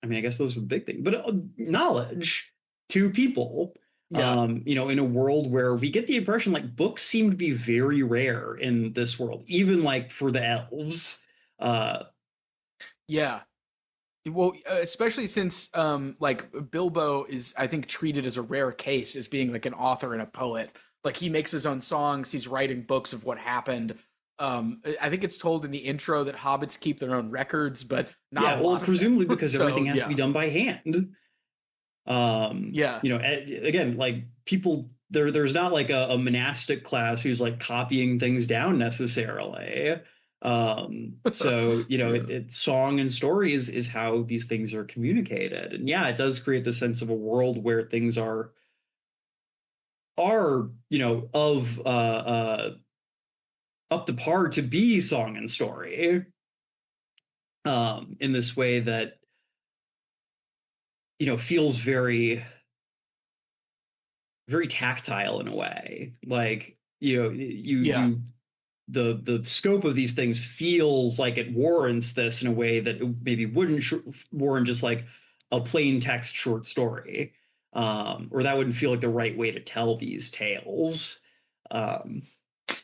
I mean, I guess those are the big thing, but knowledge to people. In a world where we get the impression like books seem to be very rare in this world, even like for the elves. Well, especially since like Bilbo is, I think, treated as a rare case as being like an author and a poet. Like he makes his own songs, he's writing books of what happened. I think it's told in the intro that hobbits keep their own records, but not presumably because everything has to be done by hand. Again, like people there's not like a monastic class who's like copying things down necessarily. Song and story is how these things are communicated. And it does create the sense of a world where things are of up to par to be song and story in this way that feels very, very tactile in a way. Like, the scope of these things feels like it warrants this in a way that it maybe wouldn't warrant just like a plain text short story, or that wouldn't feel like the right way to tell these tales.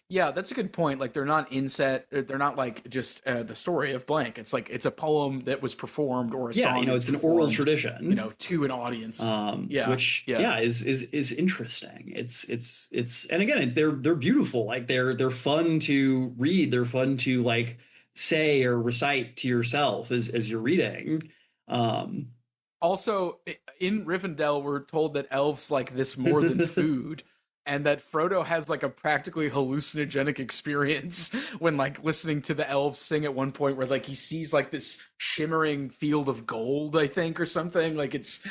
That's a good point. Like they're not inset. They're not like just the story of blank. It's like it's a poem that was performed or a song. It's an oral tradition. To an audience. Which is interesting. It's and again they're beautiful. Like they're fun to read. They're fun to like say or recite to yourself as you're reading. Also, in Rivendell, we're told that elves like this more than food. And that Frodo has like a practically hallucinogenic experience when like listening to the elves sing at one point where like he sees like this shimmering field of gold, I think, or something. Like it's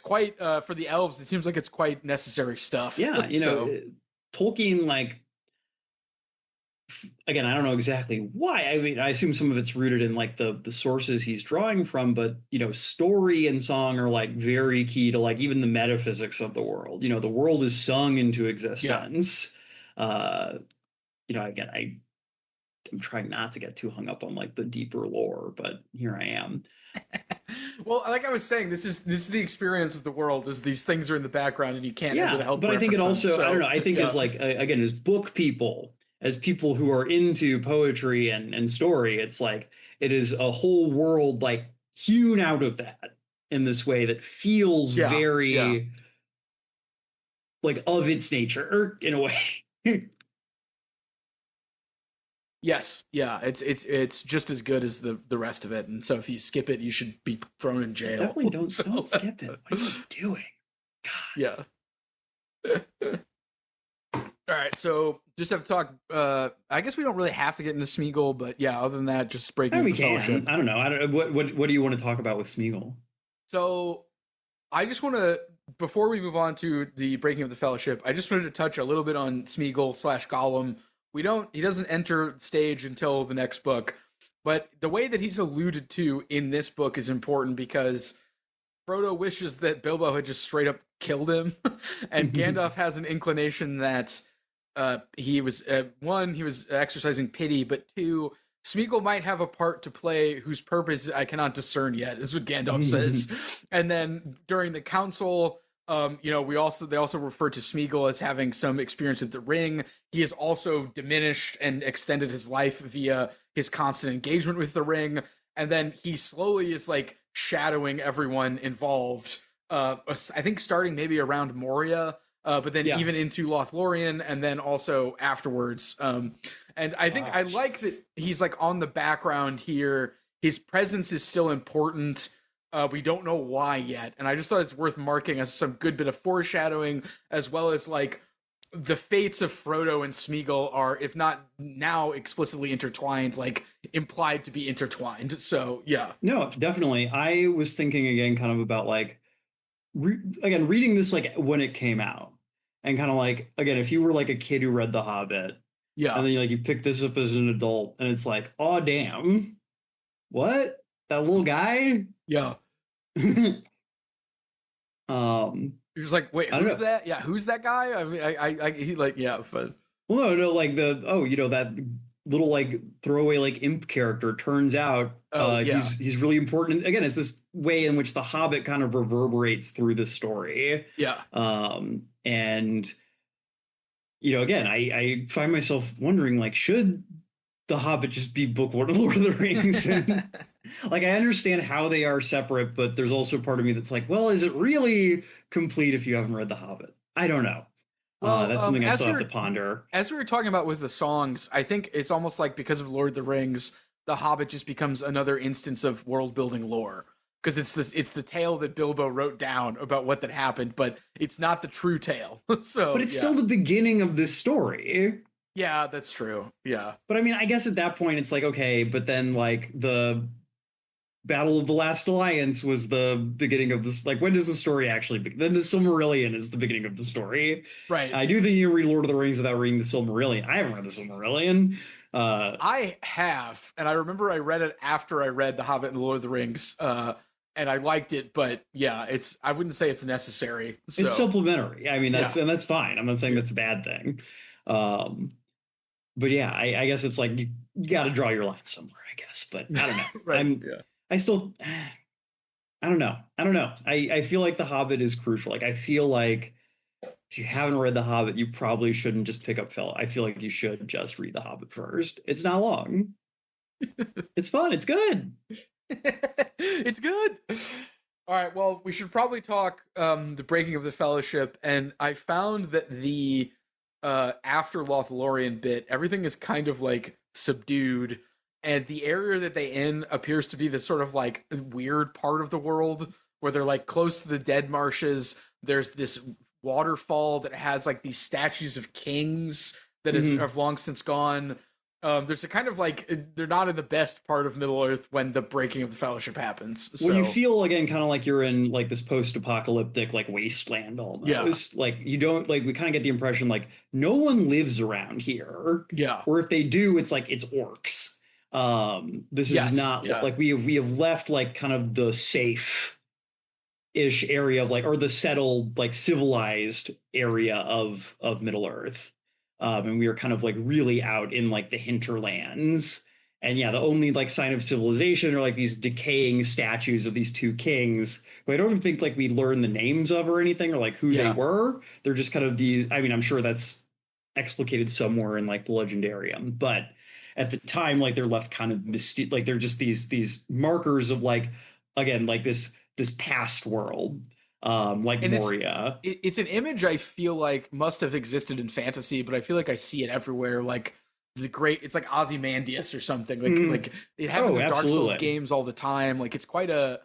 quite for the elves, it seems like it's quite necessary stuff. Tolkien, like, again, I don't know exactly why. I mean, I assume some of it's rooted in like the sources he's drawing from, but story and song are like very key to like even the metaphysics of the world. The world is sung into existence. Again, I'm trying not to get too hung up on like the deeper lore, but here I am. Well, like I was saying, this is the experience of the world. Is these things are in the background and you can't help. But I think it also, I don't know. I think as like again, as book people, as people who are into poetry and story, it's like it is a whole world like hewn out of that in this way that feels very like of its nature in a way. Yes, it's just as good as the rest of it, and so if you skip it, you should be thrown in jail. Definitely don't skip it. What are you doing? God. Yeah. All right, so just have to talk. I guess we don't really have to get into Smeagol, but other than that, just breaking the Fellowship. I don't know. What do you want to talk about with Smeagol? So, I just want to, before we move on to the breaking of the Fellowship, I just wanted to touch a little bit on Smeagol / Gollum. he doesn't enter stage until the next book. But the way that he's alluded to in this book is important because Frodo wishes that Bilbo had just straight up killed him, and Gandalf has an inclination that he was one, he was exercising pity, but two, Smeagol might have a part to play whose purpose I cannot discern yet, is what Gandalf says. And then during the council, they also refer to Smeagol as having some experience with the ring. He has also diminished and extended his life via his constant engagement with the ring. And then he slowly is like shadowing everyone involved. I think starting maybe around Moria, but then even into Lothlorien, and then also afterwards. And I think I like that he's like on the background here. His presence is still important. We don't know why yet. And I just thought it's worth marking as some good bit of foreshadowing, as well as like the fates of Frodo and Smeagol are, if not now explicitly intertwined, like implied to be intertwined. So yeah. No, definitely. I was thinking again kind of about like, reading this like when it came out. And kind of like, again, if you were like a kid who read The Hobbit, and then you pick this up as an adult, and it's like, oh damn, what? That little guy? Yeah. You're just like, wait, who's that? Yeah, who's that guy? I mean, he like, yeah, but well, no, like that little like throwaway like imp character turns out he's really important. Again, it's this way in which The Hobbit kind of reverberates through the story. Yeah. And again, I find myself wondering, like, should The Hobbit just be book one of Lord of the Rings? And like, I understand how they are separate, but there's also part of me that's like, well, is it really complete if you haven't read The Hobbit? I don't know. Well, that's something I still have to ponder. As we were talking about with the songs, I think it's almost like because of Lord of the Rings, The Hobbit just becomes another instance of world building lore. Because it's the tale that Bilbo wrote down about what that happened, but it's not the true tale. But it's still the beginning of this story. Yeah, that's true. Yeah. But I mean, I guess at that point it's like, okay, but then like the Battle of the Last Alliance was the beginning of this. Like, when does the story actually begin? Then the Silmarillion is the beginning of the story. Right. I do think you can read Lord of the Rings without reading the Silmarillion. I haven't read the Silmarillion. I have, and I remember I read it after I read The Hobbit and Lord of the Rings. And I liked it, but yeah, I wouldn't say it's necessary. So. It's supplementary. I mean, and that's fine. I'm not saying that's a bad thing. But yeah, I guess it's like you got to draw your line somewhere, I guess. But I don't know. Right. I still, I don't know. I feel like The Hobbit is crucial. Like, I feel like if you haven't read The Hobbit, you probably shouldn't just pick up I feel like you should just read The Hobbit first. It's not long. It's fun. It's good. It's good. All right, well, we should probably talk the breaking of the Fellowship, and I found that the after Lothlorien bit, everything is kind of like subdued, and the area that they in appears to be this sort of like weird part of the world where they're like close to the dead marshes. There's this waterfall that has like these statues of kings that have long since gone. There's a kind of like, they're not in the best part of Middle Earth when the breaking of the Fellowship happens. So. Well, you feel again kind of like you're in like this post-apocalyptic like wasteland almost. Yeah. Like you don't like, we kind of get the impression like no one lives around here. Yeah. Or if they do, it's like it's orcs. This is not like we have left like kind of the safe ish area of like, or the settled like civilized area of Middle Earth. And we are kind of like really out in like the hinterlands. And yeah, the only like sign of civilization are like these decaying statues of these two kings who I don't even think like we learn the names of or anything or like who they were. They're just kind of these, I mean, I'm sure that's explicated somewhere in like the Legendarium, but at the time, like they're left kind of like they're just these markers of like, again, like this past world. Like and Moria. It's an image I feel like must have existed in fantasy, but I feel like I see it everywhere. Like it's like Ozymandias or something. Like it happens in Dark Souls games all the time. Like it's quite a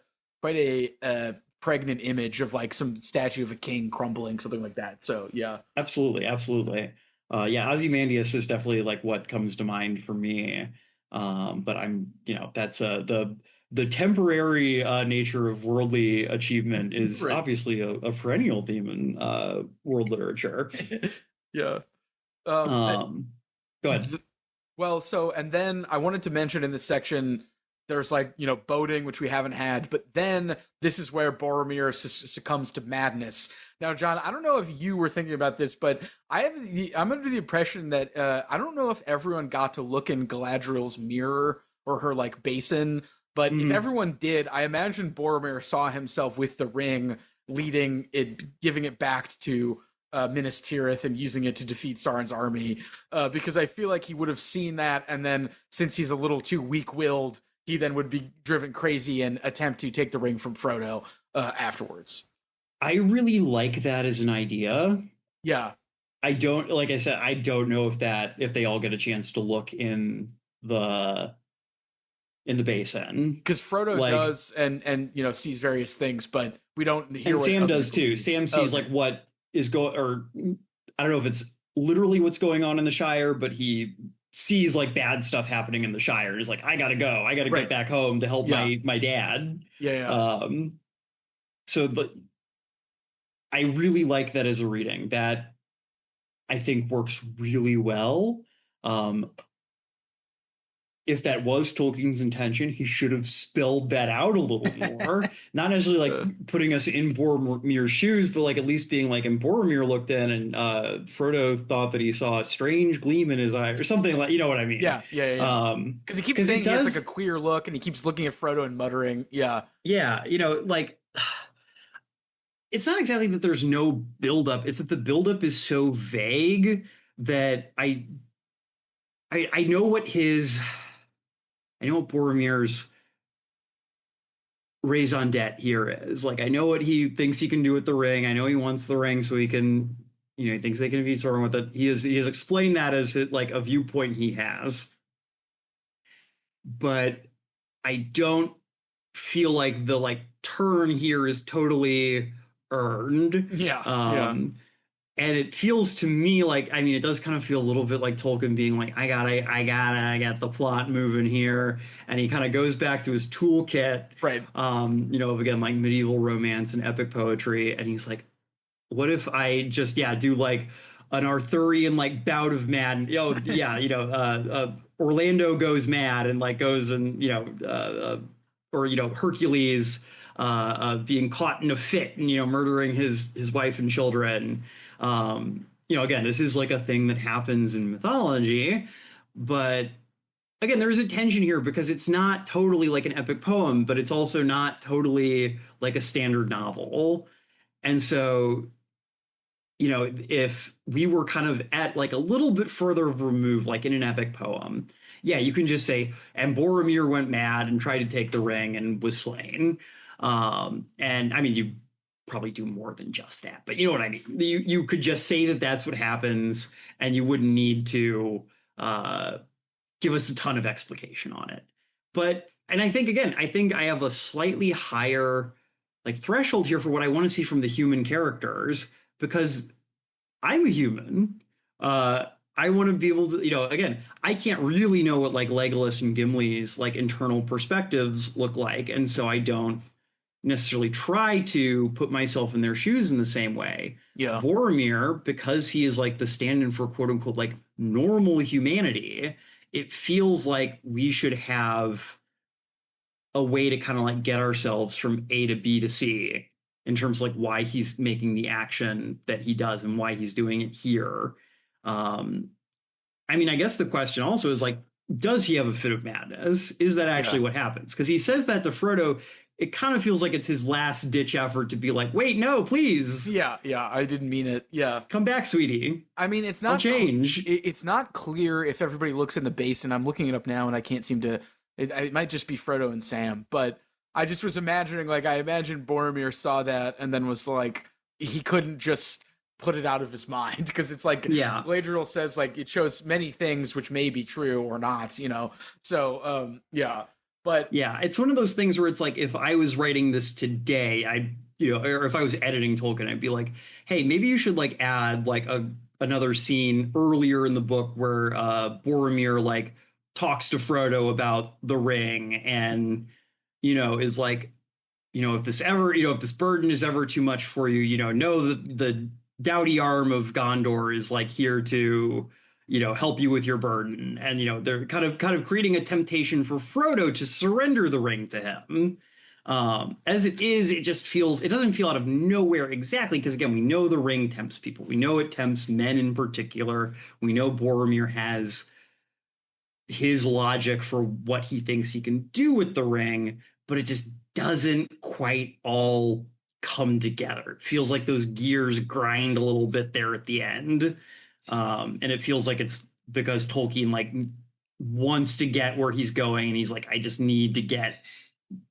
pregnant image of like some statue of a king crumbling, something like that. So yeah, absolutely. Yeah, Ozymandias is definitely like what comes to mind for me. But I'm, that's the temporary nature of worldly achievement is obviously a perennial theme in world literature. Yeah. Go ahead. Well, so, and then I wanted to mention in this section, there's like, boating, which we haven't had, but then this is where Boromir succumbs to madness. Now, John, I don't know if you were thinking about this, but I'm under the impression that I don't know if everyone got to look in Galadriel's mirror or her like basin, but if everyone did, I imagine Boromir saw himself with the ring, leading it, giving it back to Minas Tirith and using it to defeat Sauron's army, because I feel like he would have seen that, and then since he's a little too weak-willed, he then would be driven crazy and attempt to take the ring from Frodo afterwards. I really like that as an idea. Yeah. I don't, like I said, I don't know if they all get a chance to look in the basin, because Frodo does and sees various things, but we don't hear. And what Sam does too. see. Sam sees like what is going, or I don't know if it's literally what's going on in the Shire, but he sees like bad stuff happening in the Shire. He's like, I gotta go. I gotta get back home to help my dad. Yeah. So, but I really like that as a reading. That I think works really well. If that was Tolkien's intention, he should have spelled that out a little more. Not necessarily like putting us in Boromir's shoes, but like at least being like, and Boromir looked in and Frodo thought that he saw a strange gleam in his eye or something, like, you know what I mean? Yeah. Because he keeps saying he has like a queer look and he keeps looking at Frodo and muttering. Yeah. Yeah. Like it's not exactly that there's no buildup. It's that the buildup is so vague that I know what Boromir's raison d'etre here is. Like, I know what he thinks he can do with the ring. I know he wants the ring so he can, he thinks they can defeat Sauron with it. He has explained that as like a viewpoint he has. But I don't feel like the like turn here is totally earned. Yeah. And it feels to me like, I mean, it does kind of feel a little bit like Tolkien being like, I got the plot moving here. And he kind of goes back to his toolkit, right? Of again, like medieval romance and epic poetry. And he's like, what if I just, do like an Arthurian like bout of mad, Orlando goes mad and like goes and, Hercules being caught in a fit and, murdering his wife and children. Again, this is like a thing that happens in mythology, but again, there's a tension here because it's not totally like an epic poem, but it's also not totally like a standard novel. And so, if we were kind of at like a little bit further of a remove, like in an epic poem, you can just say, and Boromir went mad and tried to take the ring and was slain. And I mean, you probably do more than just that, but you know what I mean? You could just say that that's what happens and you wouldn't need to give us a ton of explication on it. And I think I have a slightly higher like threshold here for what I want to see from the human characters, because I'm a human. I want to be able to, again, I can't really know what like Legolas and Gimli's like internal perspectives look like. And so I don't necessarily try to put myself in their shoes in the same way. Yeah. Boromir, because he is like the stand-in for quote unquote like normal humanity, it feels like we should have a way to kind of like get ourselves from A to B to C in terms of like why he's making the action that he does and why he's doing it here. I mean, I guess the question also is like, does he have a fit of madness? Is that actually what happens? Because he says that to Frodo. It kind of feels like it's his last ditch effort to be like, wait, no, please. Yeah, I didn't mean it. Yeah. Come back, sweetie. I mean, it's not change. It's not clear if everybody looks in the basin. I'm looking it up now and I can't seem to, it might just be Frodo and Sam, but I just was imagining, like, I imagined Boromir saw that and then was like, he couldn't just put it out of his mind, because it's like, Galadriel says, like, it shows many things which may be true or not, so but it's one of those things where it's like, if I was writing this today, or if I was editing Tolkien, I'd be like, hey, maybe you should like add like another scene earlier in the book where Boromir like talks to Frodo about the ring and is like, if this burden is ever too much for you, know that the doughty arm of Gondor is like here to help you with your burden. And, they're kind of creating a temptation for Frodo to surrender the ring to him. As it is, it doesn't feel out of nowhere exactly, because again, we know the ring tempts people. We know it tempts men in particular. We know Boromir has his logic for what he thinks he can do with the ring, but it just doesn't quite all come together. It feels like those gears grind a little bit there at the end. And it feels like it's because Tolkien like wants to get where he's going, and he's like, I just need to get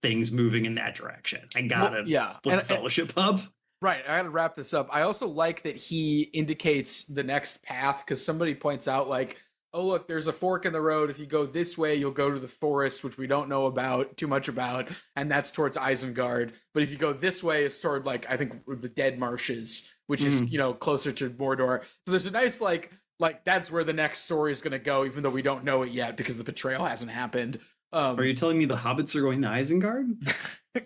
things moving in that direction. I gotta split the Fellowship up. Right, I gotta wrap this up. I also like that he indicates the next path, because somebody points out like, oh look, there's a fork in the road. If you go this way, you'll go to the forest, which we don't know too much about, and that's towards Isengard. But if you go this way, it's toward like, I think, the Dead Marshes, which is closer to Mordor. So there's a nice like that's where the next story is going to go, even though we don't know it yet because the betrayal hasn't happened. Are you telling me the hobbits are going to Isengard?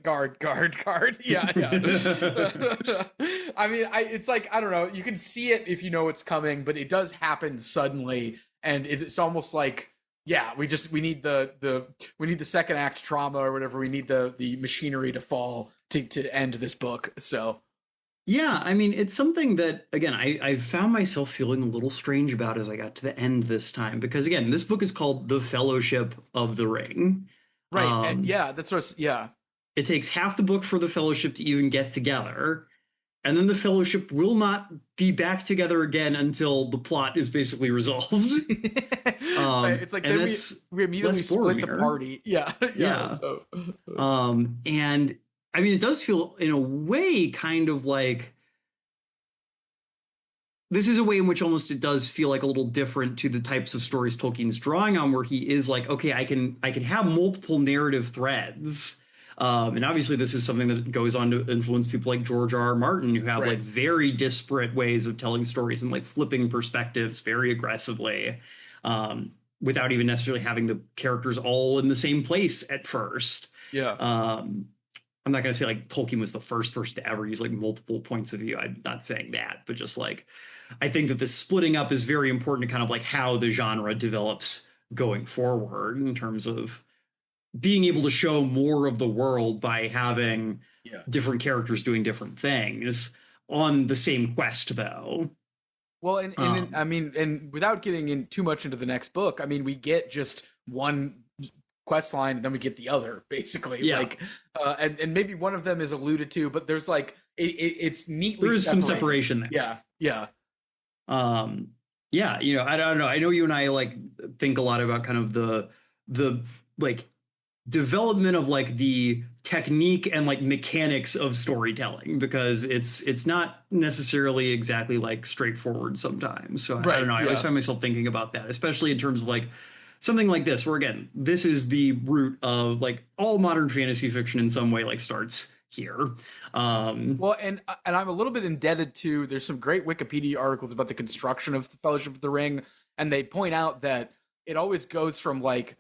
Guard. Yeah. I mean, it's like, I don't know. You can see it if you know it's coming, but it does happen suddenly, and it's almost like, yeah, we need the second act trauma or whatever. We need the machinery to fall to end this book. So. Yeah, I mean, it's something that, again, I found myself feeling a little strange about as I got to the end this time. Because, again, this book is called The Fellowship of the Ring. Right, and that's what, It takes half the book for the Fellowship to even get together. And then the Fellowship will not be back together again until the plot is basically resolved. Right, it's like we immediately split the party. Yeah. So. And... I mean, it does feel, in a way, kind of like this is a way in which almost it does feel like a little different to the types of stories Tolkien's drawing on, where he is like, okay, I can have multiple narrative threads. And obviously this is something that goes on to influence people like George R.R. Martin, who have like very disparate ways of telling stories and like flipping perspectives very aggressively, without even necessarily having the characters all in the same place at first. Yeah. I'm not going to say like Tolkien was the first person to ever use like multiple points of view. I'm not saying that, but just like, I think that the splitting up is very important to kind of like how the genre develops going forward in terms of being able to show more of the world by having different characters doing different things on the same quest, though. Well, and without getting in too much into the next book, I mean, we get just one quest line and then we get the other, basically. Like and maybe one of them is alluded to, but there's like it's neatly there's some separation there. Yeah, I don't know, I know you and I like think a lot about kind of the like development of like the technique and like mechanics of storytelling, because it's not necessarily exactly like straightforward sometimes. So I don't know, I always find myself thinking about that, especially in terms of like something like this, where again, this is the root of like all modern fantasy fiction in some way, like starts here. Well, and I'm a little bit indebted to, there's some great Wikipedia articles about the construction of the Fellowship of the Ring, and they point out that it always goes from like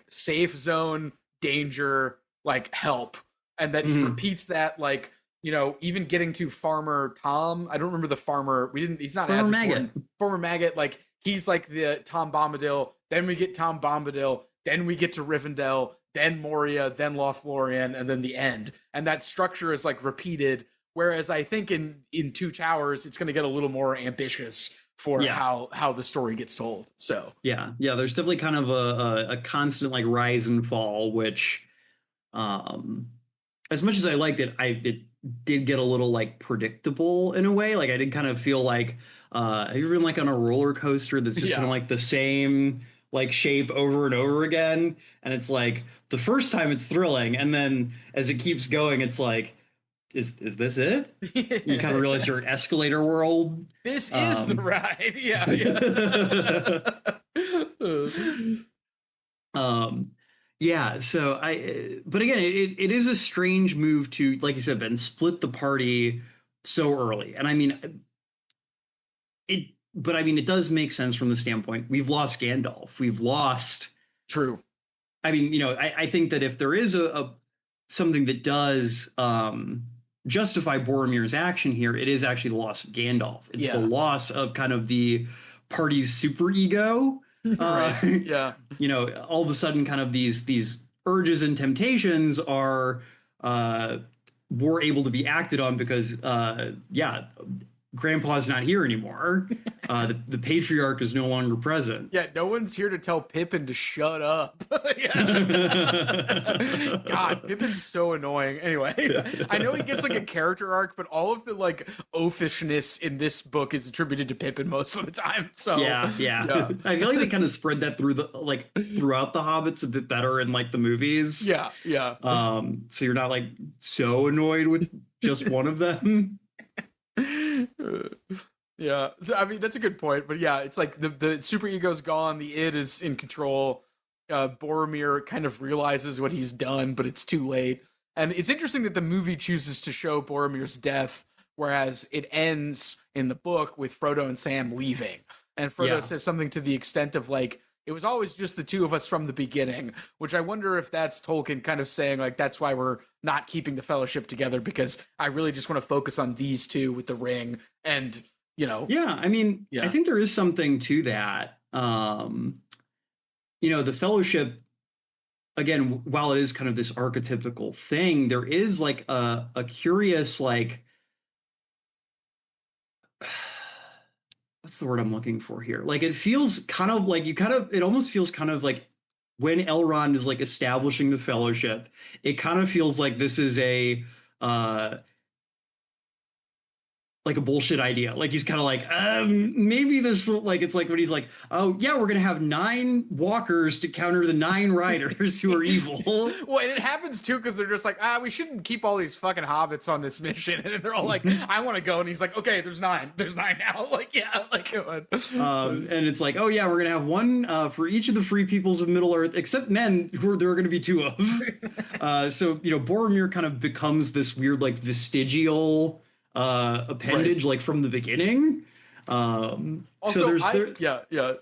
safe zone, danger, like help, and that he repeats that, like, even getting to Farmer Tom. I don't remember the farmer. He's not as important. Farmer Maggot, like he's like the Tom Bombadil. Then we get Tom Bombadil. Then we get to Rivendell. Then Moria. Then Lothlorien. And then the end. And that structure is like repeated. Whereas I think in Two Towers, it's going to get a little more ambitious for how the story gets told. So there's definitely kind of a constant like rise and fall, which as much as I liked it, it did get a little like predictable in a way. Like I did kind of feel like have you been like on a roller coaster that's just kind of like the same like shape over and over again, and it's like the first time it's thrilling, and then as it keeps going it's like, is this it? You kind of realize you're an escalator world. This is the ride. So but again, it is a strange move to, like you said, Ben, split the party so early. And I mean, it does make sense from the standpoint, we've lost Gandalf. We've lost. True. I mean, I think that if there is a something that does justify Boromir's action here, it is actually the loss of Gandalf. It's the loss of kind of the party's super ego. Yeah. You know, all of a sudden kind of these urges and temptations are more able to be acted on because Grandpa's not here anymore. The patriarch is no longer present. Yeah, no one's here to tell Pippin to shut up. God, Pippin's so annoying. Anyway, I know he gets like a character arc, but all of the like oafishness in this book is attributed to Pippin most of the time. So yeah. I feel like they kind of spread that throughout the Hobbits a bit better in like the movies. Yeah. So you're not like so annoyed with just one of them. Yeah, so, I mean that's a good point, but yeah, it's like the super ego's gone, the id is in control. Boromir kind of realizes what he's done, but it's too late. And it's interesting that the movie chooses to show Boromir's death, whereas it ends in the book with Frodo and Sam leaving. And Frodo says something to the extent of like, it was always just the two of us from the beginning, which I wonder if that's Tolkien kind of saying like, that's why we're not keeping the Fellowship together, because I really just want to focus on these two with the ring. And, you know. Yeah, I mean, I think there is something to that. You know, the Fellowship, again, while it is kind of this archetypical thing, there is like a curious, like, what's the word I'm looking for here? Like, it feels kind of like it almost feels kind of like when Elrond is like establishing the Fellowship, it kind of feels like this is like a bullshit idea. Like he's kind of like, maybe this, like, it's like when he's like, oh yeah, we're going to have 9 walkers to counter the 9 riders who are evil. Well, and it happens too, because they're just like, we shouldn't keep all these fucking hobbits on this mission. And then they're all like, I want to go. And he's like, okay, there's 9 now. Like, yeah, like, come on. And it's like, oh yeah, we're going to have one for each of the free peoples of Middle Earth, except men, who there are going to be 2 of. So, you know, Boromir kind of becomes this weird, like, vestigial appendage, like from the beginning. Also, so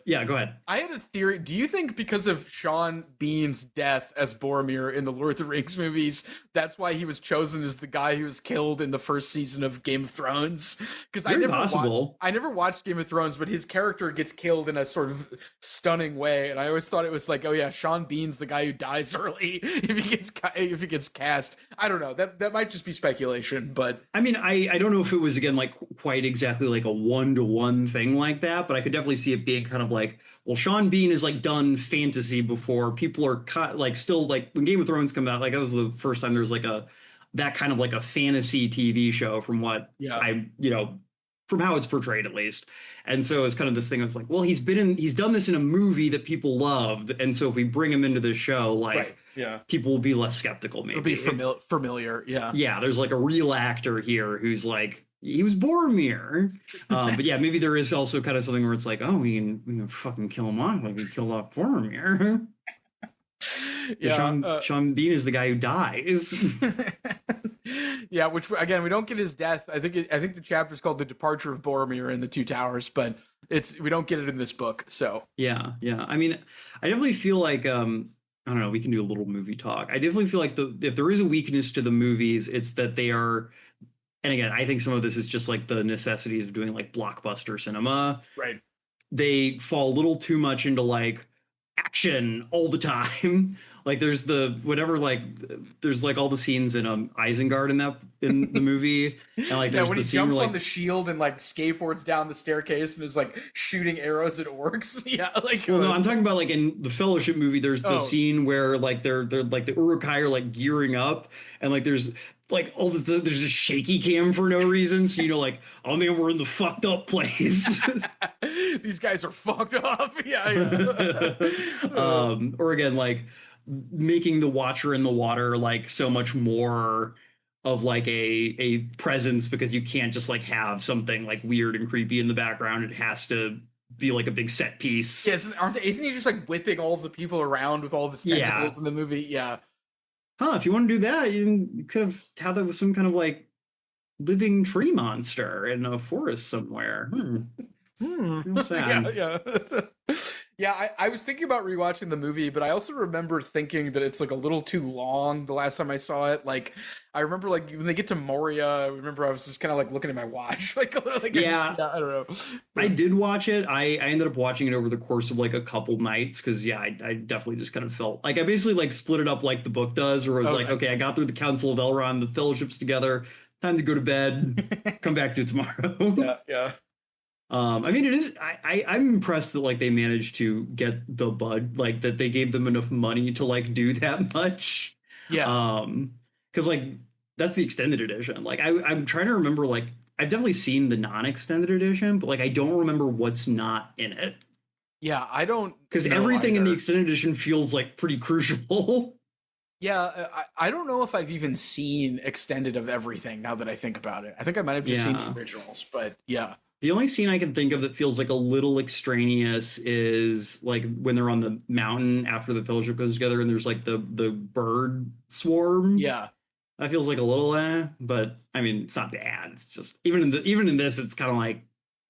yeah, go ahead. I had a theory. Do you think because of Sean Bean's death as Boromir in the Lord of the Rings movies, that's why he was chosen as the guy who was killed in the first season of Game of Thrones? Because I never watched Game of Thrones, but his character gets killed in a sort of stunning way, and I always thought it was like, oh yeah, Sean Bean's the guy who dies early if he gets cast. I don't know. That might just be speculation, but I mean, I don't know if it was again like quite exactly like a 1-to-1 thing like that, but I could definitely see it being kind of like, well, Sean Bean has like done fantasy before. People are like still like when Game of Thrones came out, like that was the first time there was like that kind of like a fantasy TV show from what from how it's portrayed at least. And so it's kind of this thing. It's like, well, he's done this in a movie that people loved, and so if we bring him into this show, like, people will be less skeptical. Maybe it'll be familiar. Yeah. There's like a real actor here who's like, he was Boromir. But yeah, maybe there is also kind of something where it's like, oh, we can fucking kill him off like we killed off Boromir. Sean Bean is the guy who dies. Yeah, which again, we don't get his death. I think the chapter is called "The Departure of Boromir in the Two Towers," but we don't get it in this book. So yeah. I mean, I definitely feel like I don't know. We can do a little movie talk. I definitely feel like if there is a weakness to the movies, it's that they are. And again, I think some of this is just like the necessities of doing like blockbuster cinema. Right. They fall a little too much into like action all the time. Like there's there's like all the scenes in Isengard in the movie. And like there's when he the jumps where, on the shield and like skateboards down the staircase and is like shooting arrows at orcs. Yeah, like well, no, I'm talking about like in the Fellowship movie, there's the scene where like they're like the Uruk-hai are like gearing up, and like there's like there's a shaky cam for no reason, so you know, like, oh man, we're in the fucked up place. These guys are fucked up. Yeah. Or again, like making the Watcher in the water like so much more of like a presence, because you can't just like have something like weird and creepy in the background. It has to be like a big set piece. Yes, isn't he just like whipping all of the people around with all of his tentacles in the movie? Yeah. If you want to do that, you could have had that with some kind of like living tree monster in a forest somewhere. Yeah. Yeah, I was thinking about rewatching the movie, but I also remember thinking that it's like a little too long the last time I saw it. Like, I remember like when they get to Moria, I remember I was just kind of like looking at my watch, like Yeah, I don't know. I did watch it. I ended up watching it over the course of like a couple nights because yeah, I definitely just kind of felt like I basically like split it up like the book does, where I was Oh, like, nice. okay, I got through the Council of Elrond, the Fellowship's together, time to go to bed, come back to it tomorrow. Yeah, yeah, I mean, it is. I'm impressed that like they managed to get the bud, like that they gave them enough money to like do that much. yeah. Because like that's the extended edition. Like I'm trying to remember. Like I've definitely seen the non-extended edition, but like I don't remember what's not in it. Yeah, I don't Because know everything in the either. extended edition feels like pretty crucial. Yeah, I don't know if I've even seen extended of everything now that I think about it. I think I might have just seen the Yeah. originals, but yeah. The only scene I can think of that feels like a little extraneous is like when they're on the mountain after the fellowship goes together and there's like the bird swarm. Yeah. That feels like a little but I mean it's not bad. It's just even in this it's kind of like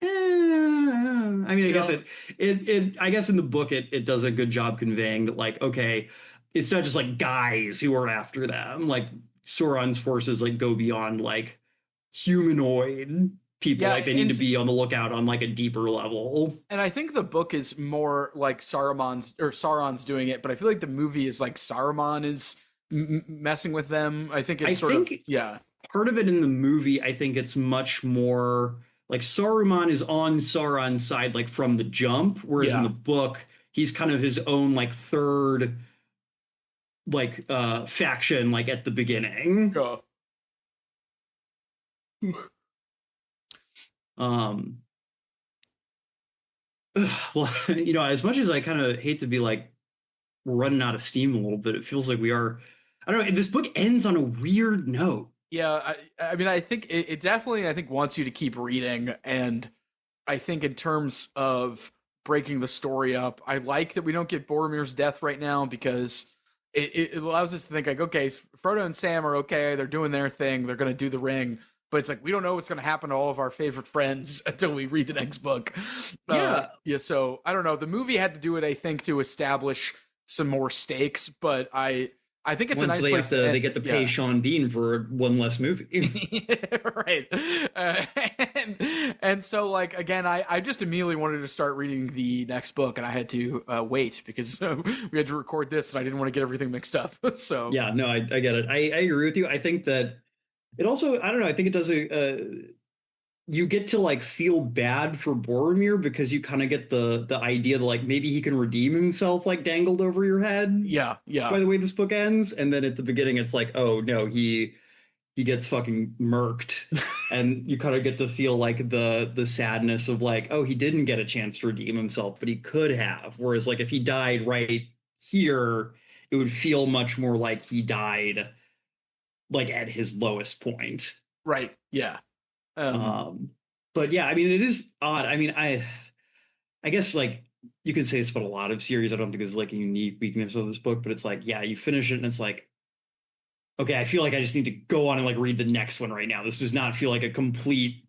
I mean I guess Yeah. it I guess in the book it does a good job conveying that like okay, it's not just like guys who are after them. Like Sauron's forces like go beyond like humanoid people, Yeah, like they need to be on the lookout on like a deeper level. and I think the book is more like Sauron's doing it, but I feel like the movie is like Saruman is messing with them. I think it's yeah. Part of it in the movie, I think it's much more like Saruman is on Sauron's side like from the jump, whereas in Yeah. the book he's kind of his own like third like faction like at the beginning. Yeah. um well, you know, as much as I kind of hate to be like running out of steam a little bit, it feels like we are. I don't know. This book ends on a weird note. Yeah, I mean, I think it definitely, I think, wants you to keep reading. And I think in terms of breaking the story up, I like that we don't get Boromir's death right now because it allows us to think like, okay, Frodo and Sam are okay. They're doing their thing. They're going to do the ring. But it's like, we don't know what's going to happen to all of our favorite friends until we read the next book. Yeah. Yeah. So I don't know. The movie had to do it, I think, to establish some more stakes, but I think it's Once a nice they place have to, end. they get to pay Sean Bean for one less movie. Right. And so like again I just immediately wanted to start reading the next book and I had to wait because we had to record this and I didn't want to get everything mixed up. So Yeah, no, I get it. I agree with you. I think that it also, I don't know, I think it does you get to like feel bad for Boromir because you kind of get the idea that like maybe he can redeem himself like dangled over your head yeah, by the way this book ends. And then at the beginning it's like, oh no, he gets fucking murked. And you kind of get to feel like the sadness of like, oh, he didn't get a chance to redeem himself, but he could have. Whereas like if he died right here, it would feel much more like he died like at his lowest point. right, yeah. But yeah, I mean, it is odd. I mean, I guess like you could say this about a lot of series. I don't think this is like a unique weakness of this book, but it's like, yeah, you finish it and it's like, okay, I feel like I just need to go on and like read the next one right now. This does not feel like a complete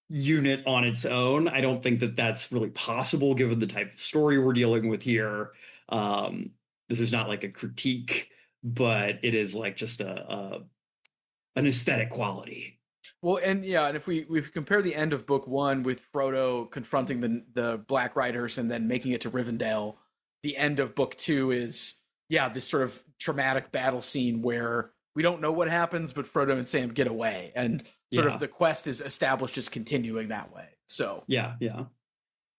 unit on its own. I don't think that that's really possible given the type of story we're dealing with here. This is not like a critique, but it is like just an aesthetic quality. Well, and yeah, and if we compare the end of book one with Frodo confronting the Black Riders and then making it to Rivendell, the end of book two is this sort of traumatic battle scene where we don't know what happens, but Frodo and Sam get away, and sort of the quest is established as continuing that way. So yeah.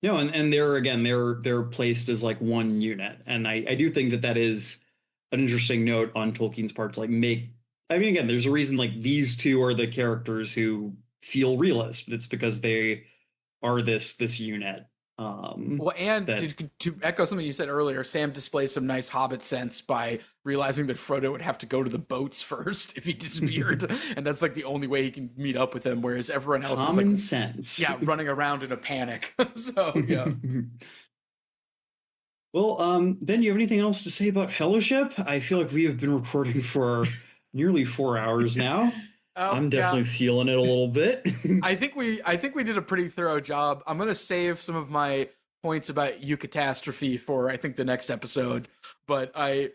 No, and they're placed as like one unit, and I do think that is an interesting note on Tolkien's part to like make. I mean, again, there's a reason like these two are the characters who feel realist, but it's because they are this unit. Well, and to echo something you said earlier, Sam displays some nice Hobbit sense by realizing that Frodo would have to go to the boats first if he disappeared, and that's like the only way he can meet up with him. Whereas everyone else is like sense, running around in a panic. So yeah. Well, Ben, do you have anything else to say about Fellowship? I feel like we have been recording for nearly 4 hours now. I'm definitely feeling it a little bit. I think we did a pretty thorough job. I'm gonna save some of my points about Eucatastrophe for I think the next episode, but I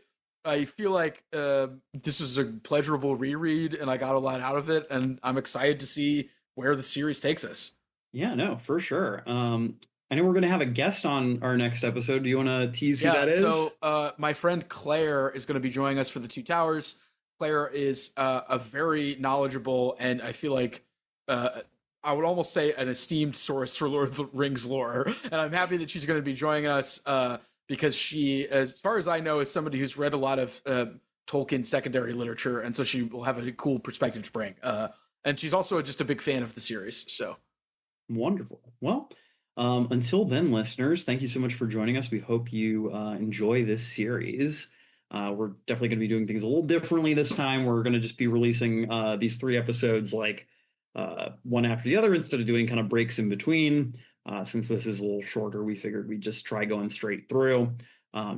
feel like this was a pleasurable reread, and I got a lot out of it, and I'm excited to see where the series takes us. Yeah, no, for sure. I know we're going to have a guest on our next episode. Do you want to tease who that is? So my friend Claire is going to be joining us for the Two Towers. Claire is a very knowledgeable, and I feel like I would almost say an esteemed source for Lord of the Rings lore. And I'm happy that she's going to be joining us because she, as far as I know, is somebody who's read a lot of Tolkien secondary literature, and so she will have a cool perspective to bring. And she's also just a big fan of the series. So wonderful. Well, until then, listeners, thank you so much for joining us. We hope you enjoy this series. We're definitely going to be doing things a little differently this time. We're going to just be releasing these 3 episodes like one after the other instead of doing kind of breaks in between. Since this is a little shorter, we figured we'd just try going straight through.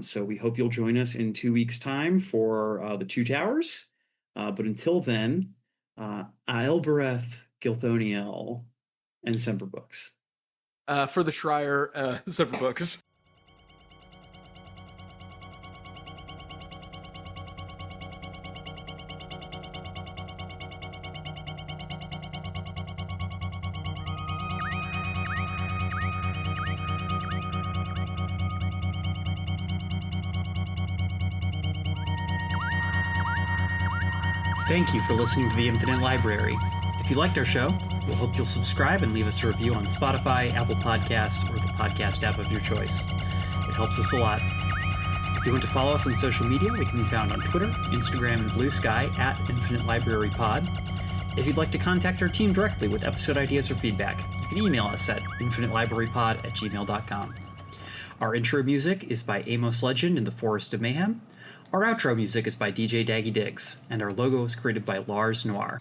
So we hope you'll join us in 2 weeks' time for the Two Towers. But until then, Aelbereth, Gilthoniel, and Semper Books. For the Schreier, Semper Books. Thank you for listening to The Infinite Library. If you liked our show, we'll hope you'll subscribe and leave us a review on Spotify, Apple Podcasts, or the podcast app of your choice. It helps us a lot. If you want to follow us on social media, we can be found on Twitter, Instagram, and Blue Sky at Infinite Library Pod. If you'd like to contact our team directly with episode ideas or feedback, you can email us at infinitelibrarypod@gmail.com. Our intro music is by Amos Legend in the Forest of Mayhem. Our outro music is by DJ Daggy Diggs, and our logo was created by Lars Noir.